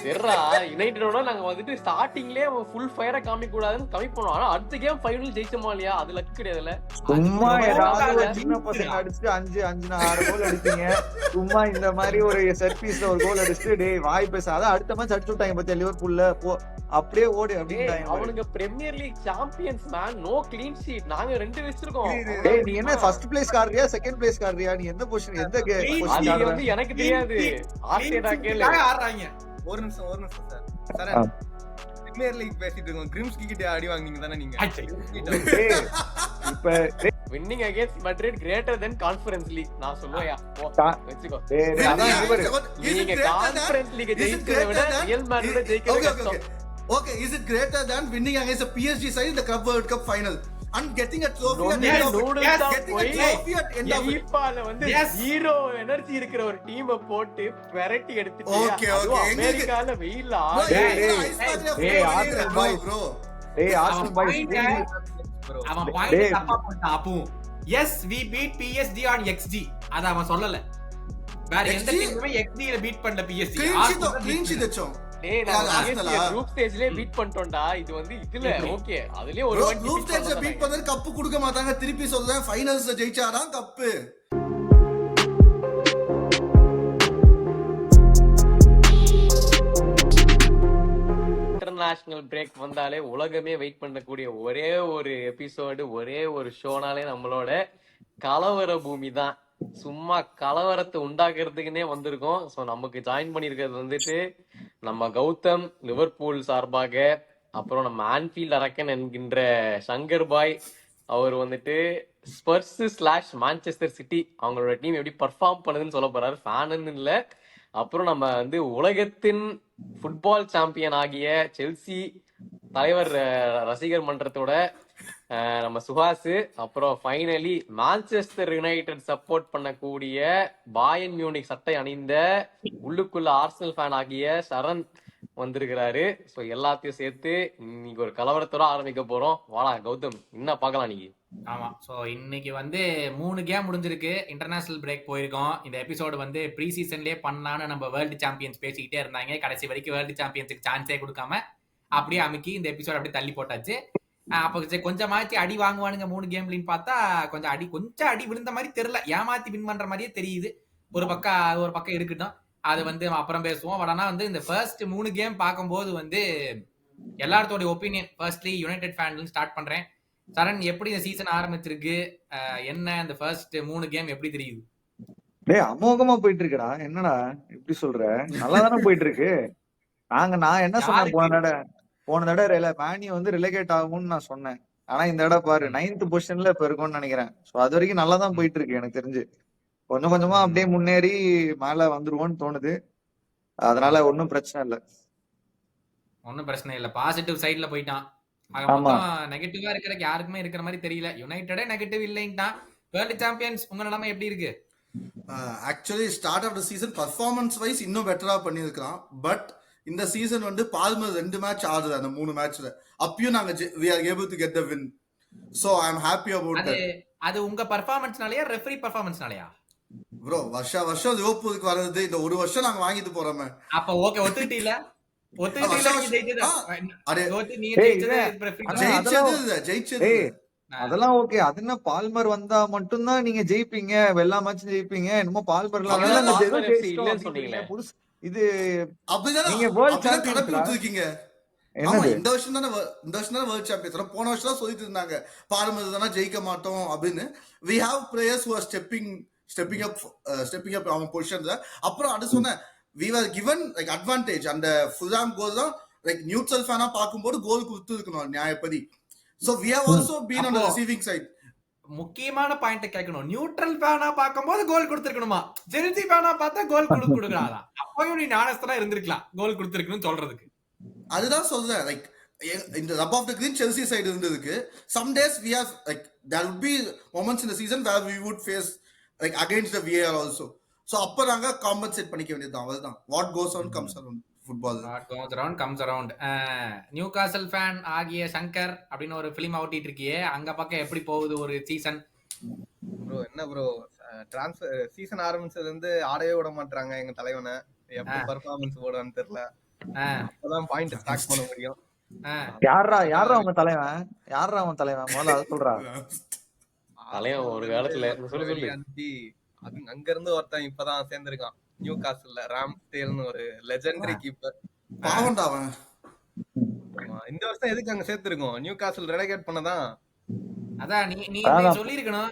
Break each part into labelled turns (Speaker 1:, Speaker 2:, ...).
Speaker 1: வெறா யுனைட்டடோட நாங்க வந்துட்டு ஸ்டார்டிங்லயே ஃபுல் ஃபயரை காமிக்க கூடாதுன்னு கம்மி பண்ணுவோம். ஆனா அடுத்த கேம் ஃபைனல் ஜெயிச்சோமா இல்லையா, அது லக் கிடையாதுல்ல.
Speaker 2: சும்மா
Speaker 1: அது
Speaker 2: ஏதாவது
Speaker 1: ரொம்ப
Speaker 2: ஒரு சின்ன பசங்க அடிச்சுட்டு 5-6 கோல் அடிப்பீங்க. சும்மா இந்த மாதிரி ஒரு செட் பீஸ்ல ஒரு கோல் அடிச்சுட்டு டேய் வாய் பேச. அதான் அடுத்த மேட்ச் அடிச்சு விட்டாங்க பத்தியா லிவர்பூல்ல, போ அப்படியே ஓடு அப்படின்ட்டாங்க.
Speaker 1: அவனுங்க Premier League champions man, no clean sheet. நாங்க 2 வச்சிருக்கோம்.
Speaker 2: டேய் நீ என்ன ஃபர்ஸ்ட் பிளேஸ் கார்றியா செகண்ட் பிளேஸ் கார்றியா, நீ எந்த பொசிஷன் எந்த பொசிஷன்
Speaker 1: அது வந்து எனக்கு தெரியாது. ஆர்டேட்டா கேளு.
Speaker 3: ஆடுறாங்க. ஒரு நிமிஷம் சார். பிரீமியர் லீக் பேசிட்டு இருக்கோம். கிரிம்ஸ்கி கிட்ட அடி வாங்குனீங்க தானே நீங்க?
Speaker 2: இப்ப
Speaker 1: winning against Madrid greater than conference league. நான் சொல்லுவேயா வெச்சுக்கோ. நீங்க கான்ஃபரன்ஸ் லீக் ஜெயிக்கிறத விட ரியல் மேட்ரிட ஜெயிக்கிறது கஷ்டம்.
Speaker 4: Okay, is it greater than winning against the PSG side in the Club World Cup final and getting a trophy at the end of
Speaker 1: ஈப்பால வந்து zero energy இருக்கிற ஒரு டீமை போட்டு விரட்டி எடுத்துட்டு அமெரிக்கால வெயில்ல
Speaker 3: அவன் பாயிண்ட் தப்பா போட்டான். அப்பவும் yes we beat PSG on XG அத அவன் சொல்லல. வேற எந்த டீமுமே XG ல பீட் பண்ணல PSG.
Speaker 4: clean sheet வெச்சோம்.
Speaker 1: டேய் நான் குரூப் ஸ்டேஜ்லயே பீட் பண்ணிட்டோம்டா. இது வந்து இதுல ஓகே, அதுலயே ஒரு வாட்டி
Speaker 4: குரூப் ஸ்டேஜ்ல பீட் பண்ணது கப் கொடுக்க மாட்டாங்க. திருப்பி சொல்றேன், ஃபைனல்ஸ்ல ஜெயிச்சாதான் கப்.
Speaker 1: இன்டர்நேஷனல் பிரேக் வந்தாலே உலகமே வெயிட் பண்ணக்கூடிய ஒரே ஒரு எபிசோடு, ஒரே ஒரு ஷோனாலே நம்மளோட கலவர பூமி தான். சும்மா கலவரத்தை உண்டாக்குறதுக்குன்னே வந்திருக்கோம். ஸோ நமக்கு ஜாயின் பண்ணியிருக்கிறது வந்துட்டு நம்ம கௌதம் லிவர்பூல் சார்பாக, அப்புறம் நம்ம ஆன்ஃபீல்ட் அரக்கன் என்கின்ற சங்கர் பாய், அவர் வந்துட்டு ஸ்பர்ஸ் / மான்செஸ்டர் சிட்டி அவங்களோட டீம் எப்படி பர்ஃபார்ம் பண்ணுதுன்னு சொல்ல போறாரு, ஃபேனுன்னு இல்லை. அப்புறம் நம்ம வந்து உலகத்தின் ஃபுட்பால் சாம்பியன் ஆகிய செல்சி தலைவர் ரசிகர் மன்றத்தோட நம்ம சுஹாஸ், அப்புறம் ஃபைனலி மான்செஸ்டர் யுனைடெட் சப்போர்ட் பண்ணக்கூடிய பாயர்ன் மியூனிக் சட்டை அணிந்த உள்ளுக்குள்ள ஆர்சனல் ஃபேன் ஆகிய சரண் வந்திருக்கிறாரு. ஸோ எல்லாத்தையும் சேர்த்து இன்னைக்கு ஒரு கலவரத்தோட ஆரம்பிக்க போறோம். வாடா கௌதம், என்ன பார்க்கலாம் நீங்க?
Speaker 3: ஆமா, ஸோ இன்னைக்கு வந்து 3 கேம் முடிஞ்சிருக்கு. இன்டர்நேஷனல் பிரேக் போயிருக்கோம். இந்த எபிசோடு வந்து ப்ரீ சீசன்லேயே பண்ணலான்னு நம்ம வேர்ல்டு சாம்பியன்ஸ் பேசிக்கிட்டே இருந்தாங்க. கடைசி வரைக்கும் வேர்ல்டு சாம்பியன்ஸுக்கு சான்ஸே கொடுக்காம அப்படியே அமுக்கி இந்த எபிசோட் அப்படியே தள்ளி போட்டாச்சு. அப்போ கொஞ்சமாச்சு அடி வாங்குவானுங்க 3 கேம்லின்னு பார்த்தா கொஞ்சம் அடி விழுந்த மாதிரி தெரியல. ஏமாத்தி வின் பண்ற மாதிரியே தெரியுது. ஒரு பக்கம் இருக்கட்டும், அது வந்து அப்புறம் பேசுவோம். ஆனா வந்து இந்த ஃபர்ஸ்ட் 3 கேம் பார்க்கும்போது வந்து எல்லாத்தோட ஒப்பீனியன் ஃபர்ஸ்ட்லி யுனைடெட் ஃபேன்ல ஸ்டார்ட் பண்றேன். சரண், எப்படி இந்த சீசன் ஆரம்பிச்சிருக்கு? என்ன இந்த ஃபர்ஸ்ட் 3 கேம் எப்படி தெரியுது?
Speaker 2: டேய் அமோகமா போயிட்டு இருக்குடா. என்னடா இப்படி சொல்ற? நல்லா தானே போயிட்டு இருக்கு. நான் என்ன சொன்னேன் போன தடவை மேனி வந்து ரிலேகேட் ஆகும்னு நான் சொன்னேன். ஆனா இந்த தடவை பாரு 9th பொசிஷன்ல இப்ப இருக்கும்னு நினைக்கிறேன். சோ அது வரைக்கும் நல்லா தான் போயிட்டு இருக்கு. எனக்கு தெரிஞ்சு கொஞ்சம் கொஞ்சமா அப்படியே முன்னேறி மேல வந்துருவோம்னு தோணுது. அதனால ஒன்னும் பிரச்சனை
Speaker 3: இல்ல. பாசிட்டிவ் சைட்ல போயிட்டான். நெகட்டிவா இருக்கிறதுக்கு யாருக்குமே இருக்கிற மாதிரி தெரியல. யுனைடெடே நெகட்டிவ் இல்லைன்ட்டான். வேர்ல்டு சாம்பியன்ஸ் உங்க நிலைமை எப்படி இருக்கு?
Speaker 4: Actually start of the season performance wise இன்னும் பெட்டரா பண்ணியிருக்கலாம். பட் இந்த சீசன் வந்து பால்மர் 2 மேட்ச் ஆடுது. அந்த 3 மேட்ச்ல அப்பயும் நாங்க we are able to get the win. So I am happy about that.
Speaker 3: அது உங்க பெர்ஃபார்மன்ஸ்னாலயா ரெஃபரி பெர்ஃபார்மன்ஸ்னாலயா?
Speaker 4: bro வருஷம் லிவர்பூலுக்கு வரது இந்த ஒரு வருஷம் நாங்க வாங்கிட்டு போறோமே.
Speaker 3: அப்ப ஓகே, ஒத்துக்கிட்டீல
Speaker 4: ஜெயிச்சது
Speaker 2: அதெல்லாம் ஓகே. அது என்ன பால்மர் வந்தா மட்டும்தான் நீங்க ஜெயிப்பீங்க, எல்லா மேட்சும் ஜெயிப்பீங்க? என்னமோ பால்மர் இது
Speaker 4: அப்படிதான் இருக்கீங்க. இந்த வருஷம் தானே வேர்ல்ட் சாம்பியன்ஸ். போன வருஷம் தான் சொல்லிட்டு இருந்தாங்க பால்மர் தானே ஜெயிக்க மாட்டோம் அப்படின்னு. we have players who are stepping up அவங்க பொசிஷன்ல. அப்புறம் அது சொன்னேன், we were given like advantage. அந்த ஃபுல்ஹாம் கோல் தான் like நியூட்ரல் ஃபேனா பாக்கும்போது கோல் கொடுத்துருக்கணும் நியாயப்படி. so we have also been on the receiving side.
Speaker 3: முக்கியமான பாயிண்ட் கேட்கணும். நியூட்ரல் ஃபேனா பாக்கும்போது கோல் கொடுத்திருக்கணுமா? செல்சி ஃபேனா பார்த்தா கோல் கொடுக்கறாதா? அப்பயும் நீ நானஸ்தரா இருந்திருக்கலாம் கோல் கொடுத்திருக்கணும் சொல்றதுக்கு.
Speaker 4: அதுதான் சொல்றேன். லைக் இந்த rub of the green Chelsea side இருந்ததுக்கு some days we have like there would be moments in the season where we would face like against the VAR also. so அப்ப நாங்க காம்பன்சேட் பண்ணிக்க வேண்டியதுதான். அவ்வளவுதான். what goes on comes around football.
Speaker 3: what goes around comes around. Newcastle fan ஆகிய சங்கர் அப்படின்னு ஒரு film ஓட்டிட்டு இருக்கியே, அங்க பக்கம் எப்படி போகுது ஒரு சீசன்?
Speaker 5: ப்ரோ என்ன ப்ரோ, ட்ரான்ஸ்ஃபர் சீசன் ஆரம்பிச்சதுல இருந்து ஆடவே விட மாட்டாங்க எங்க தலைவனை. எப்படி பெர்ஃபார்மன்ஸ் போடுவான்னு தெரியல. அப்பதான் பாயிண்ட் ஸ்டாக் பண்ண முடியும்.
Speaker 2: யாரா அவன் தலைவன் முதல்ல அதை சொல்றா.
Speaker 1: தலைவன் ஒரு காலத்துல சொல்லு
Speaker 5: அங்க இருந்து ஒருத்தன் இப்பதான் சேர்ந்திருக்கான் நியூ காசில்ல, ராம்ஸ்டேல்னு ஒரு லெஜெண்டரி கீப்பர்.
Speaker 4: பாவண்டா அவன்.
Speaker 5: இந்த வருஷம் எதுக்கு அங்க சேர்த்திருக்கோம்? நியூ காசில் ரெலகேட் பண்ணதான்.
Speaker 3: அதான் நீ சொல்லிருக்கணும்.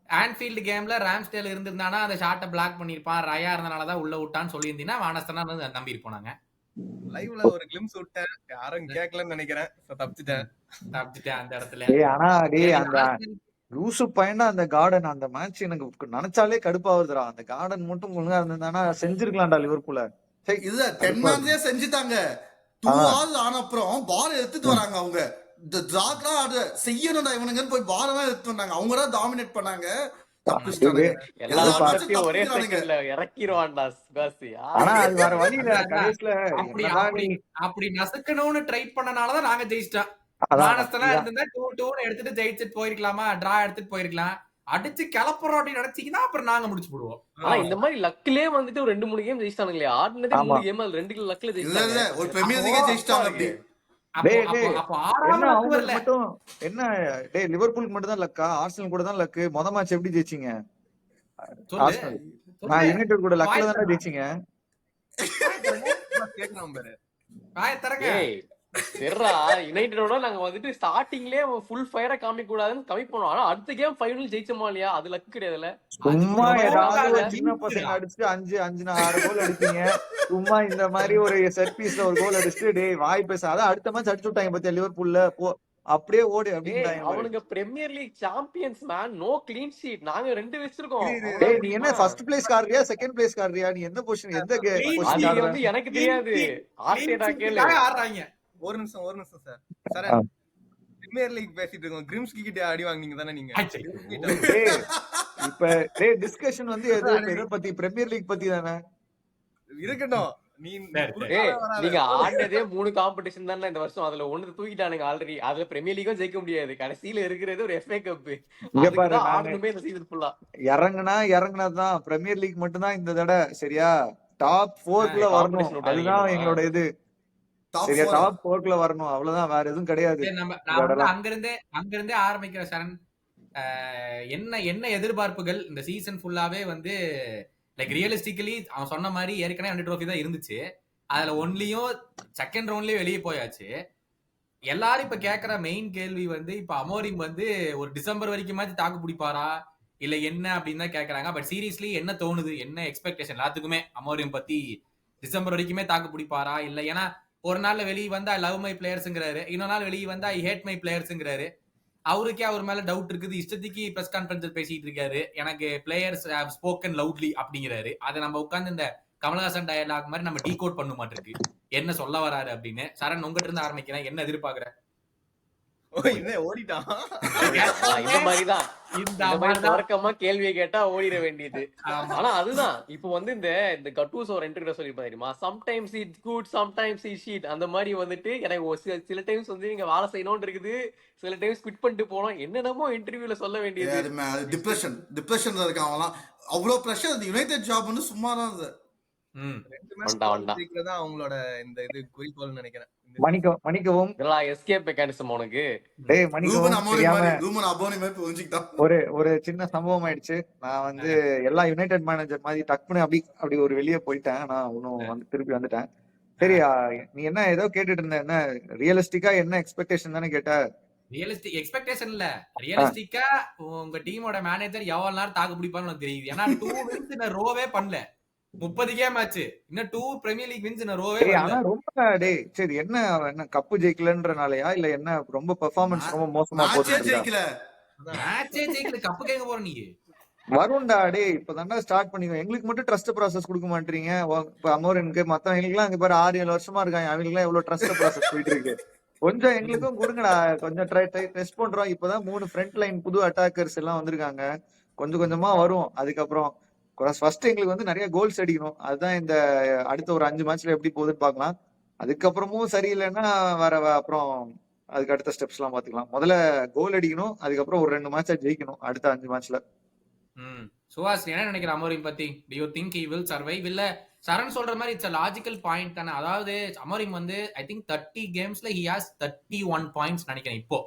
Speaker 3: ஆன்ஃபீல்டு கேம்ல ராம்ஸ்டேல் இருந்திருந்தானா அந்த ஷாட்டை பிளாக் பண்ணிருப்பான், ரயா இருந்தனாலதான் உள்ள விட்டான்னு சொல்லியிருந்தீங்கன்னா வானஸ்தனா நம்பி இருப்போம்.
Speaker 5: லைவ்ல ஒரு கிளிம்ஸ் விட்டேன், யாரும் கேட்கலன்னு நினைக்கிறேன். தப்பிச்சிட்டேன் அந்த இடத்துல.
Speaker 2: ஆனா அந்த லூசு பையனா அந்த கார்டன் அந்த மேட்ச் எனக்கு நினைச்சாலே கடுப்பா வருதுடா. அந்த கார்டன் மட்டும் ஒழுங்கா இருந்திருந்தானா செஞ்சிருக்கலாம்டா லிவர்பூல.
Speaker 4: இது 10 மேன்ஸே செஞ்சுட்டாங்க. 2 hours ஆன அப்புறம் பால் எடுத்துட்டு வராங்க அவங்க. இந்த ஜாக்லாம் அது செய்யணும்டா இவனுங்கன்னு போய் பால் எல்லாம் எடுத்து வந்தாங்க. அவங்க தான் டாமினேட் பண்ணாங்க.
Speaker 1: ஒரே செகண்ட்ல இறக்கிடுவான்டா சுகாசி.
Speaker 2: ஆனா அது வேற வழி இல்ல. கடைசில
Speaker 3: அப்படி நசுக்கணும்னு ட்ரை பண்ணனாலதான் நாங்க ஜெயிச்சிட்டோம். வானஸ்தனா இருந்தா 2-2 எடுத்துட்டு ஜெயிச்சுட்டு போயிருக்கலாமா, டிரா எடுத்துட்டு போயிருக்கலாம். அடிச்சு கிளப்புறோம் அப்படின்னு நினைச்சீங்கன்னா அப்புறம் நாங்க முடிச்சு போடுவோம்.
Speaker 1: ஆனா இந்த மாதிரி லக்லயே வந்துட்டு ஒரு 2-3 கேம் ஜெயிச்சிட்டானுங்களே. ஆடினதே 3 கேம், அது 2 லக்ல ஜெயிச்சாங்க.
Speaker 4: ஒரு பிரீமியர் லீக் ஜெயிச்சிட்டாங்க.
Speaker 2: என்ன லிவர்பூலுக்கு மட்டும் தான் லக்கா? ஆர்சனல் கூட தான் லக்கு. மொத மேட்ச் எப்படி ஜெயிச்சீங்க? யுனைடெட் கூட லக்ல தானே ஜெயிச்சீங்க.
Speaker 1: யுனைட்டடோட நாங்க வந்துட்டு ஸ்டார்டிங்லயே ஃபுல் ஃபயரா காமிக்க கூடாதுன்னு கம்மி பண்ணுவோம். ஆனா அடுத்த கேம் ஃபைனல் ஜெயிச்சோமா இல்லையா, அது லக் கிடையாதுல.
Speaker 2: சும்மா ஏதாவது சின்ன பசங்க அடிச்சுட்டு 5-6 கோல் அடிப்பீங்க. சும்மா இந்த மாதிரி ஒரு செட் பீஸ்ல ஒரு கோல் அடிச்சுட்டு டேய் வாய் பேசாத அடுத்த மேட்ச் அடிச்சு விட்டாங்க பாத்தியா லிவர்பூல்ல. அப்படியே ஓடு அப்படின்ட்டாங்க.
Speaker 1: அவனுங்க Premier League champions man, no clean sheet. நாங்க 2 வச்சிருக்கோம்.
Speaker 2: டேய் நீ என்ன ஃபர்ஸ்ட் பிளேஸ் கார்றியா செகண்ட் பிளேஸ் கார்றியா? நீ எந்த பொசிஷன் எந்த
Speaker 1: அது வந்து எனக்கு தெரியாது. ஆர்டேட்டா கேளு.
Speaker 3: ஆடுறாங்க.
Speaker 5: ஒரு நிமிஷம் சார். பிரீமியர் லீக் பேசிட்டு இருக்கோம். கிரிம்ஸ்கி கிட்ட அடி வாங்குனீங்க தானே நீங்க?
Speaker 2: இப்ப டேய் டிஸ்கஷன் வந்து எதை பத்தி? பிரீமியர் லீக் பத்தி தானே
Speaker 5: இருக்கட்டும்.
Speaker 1: நீங்க ஆடினதே 3 காம்படிஷன் தானே இந்த வருஷம். அதுல 1 தூக்கிட்டானுங்க ஆல்ரெடி. அதுல பிரீமியர் லீக்கும் ஜெயிக்க முடியாது. கடைசியில இருக்கிறது ஒரு FA கப். ஆடணுமே இந்த சீசன் ஃபுல்லா.
Speaker 2: இறங்குனதான் பிரீமியர் லீக் மட்டும் தான் இந்த தடவை. சரியா டாப் 4க்குள்ள வரணும். அதுதான் எங்களோட இது. சரியா டாப் 4க்குள்ள வரணும். அவ்வளவுதான், வேற எதுவும் கிடையாது.
Speaker 3: அங்கிருந்தே ஆரம்பிக்கிற சரண். என்ன எதிர்பார்ப்புகள் இந்த சீசன் ஃபுல்லாவே வந்து லைக் ரியலிஸ்டிக்கலி அவன் சொன்ன மாதிரி ஏற்கனவே 100 ட்ரோஃபி தான் இருந்துச்சு. அதுல ஒன்லியும் செகண்ட் ரவுண்ட்லயே வெளியே போயாச்சு. எல்லாரும் இப்ப கேக்குற மெயின் கேள்வி வந்து இப்ப அமோரிம் வந்து ஒரு டிசம்பர் வரைக்குமாச்சு தாக்கு பிடிப்பாரா இல்ல என்ன அப்படின்னு தான் கேக்குறாங்க. பட் சீரியஸ்லி என்ன தோணுது, என்ன எக்ஸ்பெக்டேஷன் எல்லாத்துக்குமே அமோரியம் பத்தி? டிசம்பர் வரைக்குமே தாக்கு பிடிப்பாரா இல்ல? ஏன்னா ஒரு நாள்ல வெளியே வந்து ஐ லவ் மை பிளேயர்ஸ்ங்கிறாரு, இன்னொரு நாள் வெளியே வந்து ஐ ஹேட் மை பிளேயர்ஸ்ங்கிறாரு. அவருக்கே அவர் மேல டவுட் இருக்குது. இஷ்டத்துக்கு பிரஸ் கான்ஃபரன்ஸ் பேசிட்டு இருக்காரு. எனக்கு பிளேயர்ஸ் ஹேவ் ஸ்போக்கன் லவுட்லி அப்படிங்கிறாரு. அதை நம்ம உட்கார்ந்து இந்த கமலஹாசன் டயலாக் மாதிரி நம்ம டீகோட் பண்ண மாட்டிருக்கு என்ன சொல்ல வராரு அப்படின்னு. சரண் உங்ககிட்ட இருந்து ஆரம்பிக்கிறேன். என்ன எதிர்பார்க்கிற?
Speaker 1: கேள்வியை கேட்டா ஓடிட வேண்டியது. ஆனா அதுதான் இப்ப வந்து இந்த கட்டூஸ் ஒரு இன்டர்வியூ சொல்லிருப்பா தெரியுமா, sometimes it's good sometimes it's shit. அந்த மாதிரி வந்துட்டு எனக்கு சில டைம்ஸ் வந்து நீங்க வேலை செய்யணும்னு இருக்குது, சில டைம்ஸ் குவிட் பண்ணிட்டு போனோம். என்னென்னமோ இன்டர்வியூல சொல்ல வேண்டியது.
Speaker 4: டிப்ரெஷன்ல இருக்கான் அவன். அவ்வளவு பிரஷர். யுனைடெட் ஜாப் வந்து சும்மா தான் அது.
Speaker 5: அவங்களோட இந்த இது குறிக்கோள் நினைக்கிறேன்.
Speaker 2: மணிக்கவும்
Speaker 1: எஸ்கேப் மெக்கானிசம் உனக்கு.
Speaker 2: ஒரு சின்ன சம்பவம் ஆயிடுச்சு. நான் வந்து எல்லா யுனைடெட் மேனேஜர் மாதிரி டக்குன்னு அப்படி ஒரு வெளியே போயிட்டேன். நான் இன்னும் வந்து திருப்பி வந்துட்டேன். சரி நீ என்ன ஏதோ கேட்டுட்டு இருந்த, என்ன ரியலிஸ்டிக்கா என்ன எக்ஸ்பெக்டேஷன் தானே கேட்ட?
Speaker 3: ரியலிஸ்டிக் எக்ஸ்பெக்டேஷன் இல்ல, ரியலிஸ்டிக்கா உங்க டீமோட மேனேஜர் எவ்வளவு நேரம் தாக்கு பிடிப்பான்னு எனக்கு தெரியுது. ஏன்னா 2 wins in a row-வே பண்ணல. 30 கேம் ஆச்சு, இன்னும் 2 Premier League wins in a row-வே பண்ணல.
Speaker 2: ஆனா ரொம்ப சரி என்ன கப்பு ஜெயிக்கலன்றனாலயா இல்ல என்ன ரொம்ப பெர்ஃபார்மன்ஸ் ரொம்ப மோசமா போச்சு?
Speaker 3: மேட்சே ஜெயிக்கல, கப்பு கேட்க போற நீ?
Speaker 2: வருண்டா டேய், இப்பதான்டா ஸ்டார்ட் பண்ணிக்கோ. எங்களுக்கு மட்டும் ட்ரஸ்ட் ப்ராசஸ் கொடுக்க மாட்டீங்க. இப்ப அமோரனுக்கு மத்தவங்களுக்கு எல்லாம் அங்க பாரு 6-7 வருஷமா இருக்காங்க. அவங்களுக்கு எல்லாம் எவ்வளவு ட்ரஸ்ட் ப்ராசஸ் போயிட்டு இருக்கு. கொஞ்சம் எங்களுக்கும் கொடுங்கடா, கொஞ்சம் டெஸ்ட் பண்றோம். இப்பதான் 3 ஃப்ரண்ட் லைன் புது அட்டாக்கர்ஸ் எல்லாம் வந்திருக்காங்க. கொஞ்சம் கொஞ்சமா வரும். அதுக்கப்புறம் ஃபர்ஸ்ட் எங்களுக்கு வந்து நிறைய கோல்ஸ் அடிக்கணும். அதுதான் இந்த அடுத்த ஒரு 5 மேட்ச்ல எப்படி போகுதுன்னு பாக்கலாம். அதுக்கப்புறமும் சரியில்லைன்னா வேற அப்புறம் அதுக்கு அடுத்த ஸ்டெப்ஸ் எல்லாம் பாத்துக்கலாம். முதல்ல கோல் அடிக்கணும், அதுக்கப்புறம் ஒரு 2 மேட்சா ஜெயிக்கணும் அடுத்த 5 மேட்ச்ல.
Speaker 3: சுஹாஸ் என்ன நினைக்கிற அமோரிம் பத்தி? Do you think he will survive? இல்ல சரண் சொல்ற மாதிரி இட்ஸ் a லாஜிக்கல் பாயிண்ட் தானே. அதாவது அமோரிம் வந்து I think 30 கேம்ஸ்ல he has 31 points நினைக்கிறேன் இப்போ,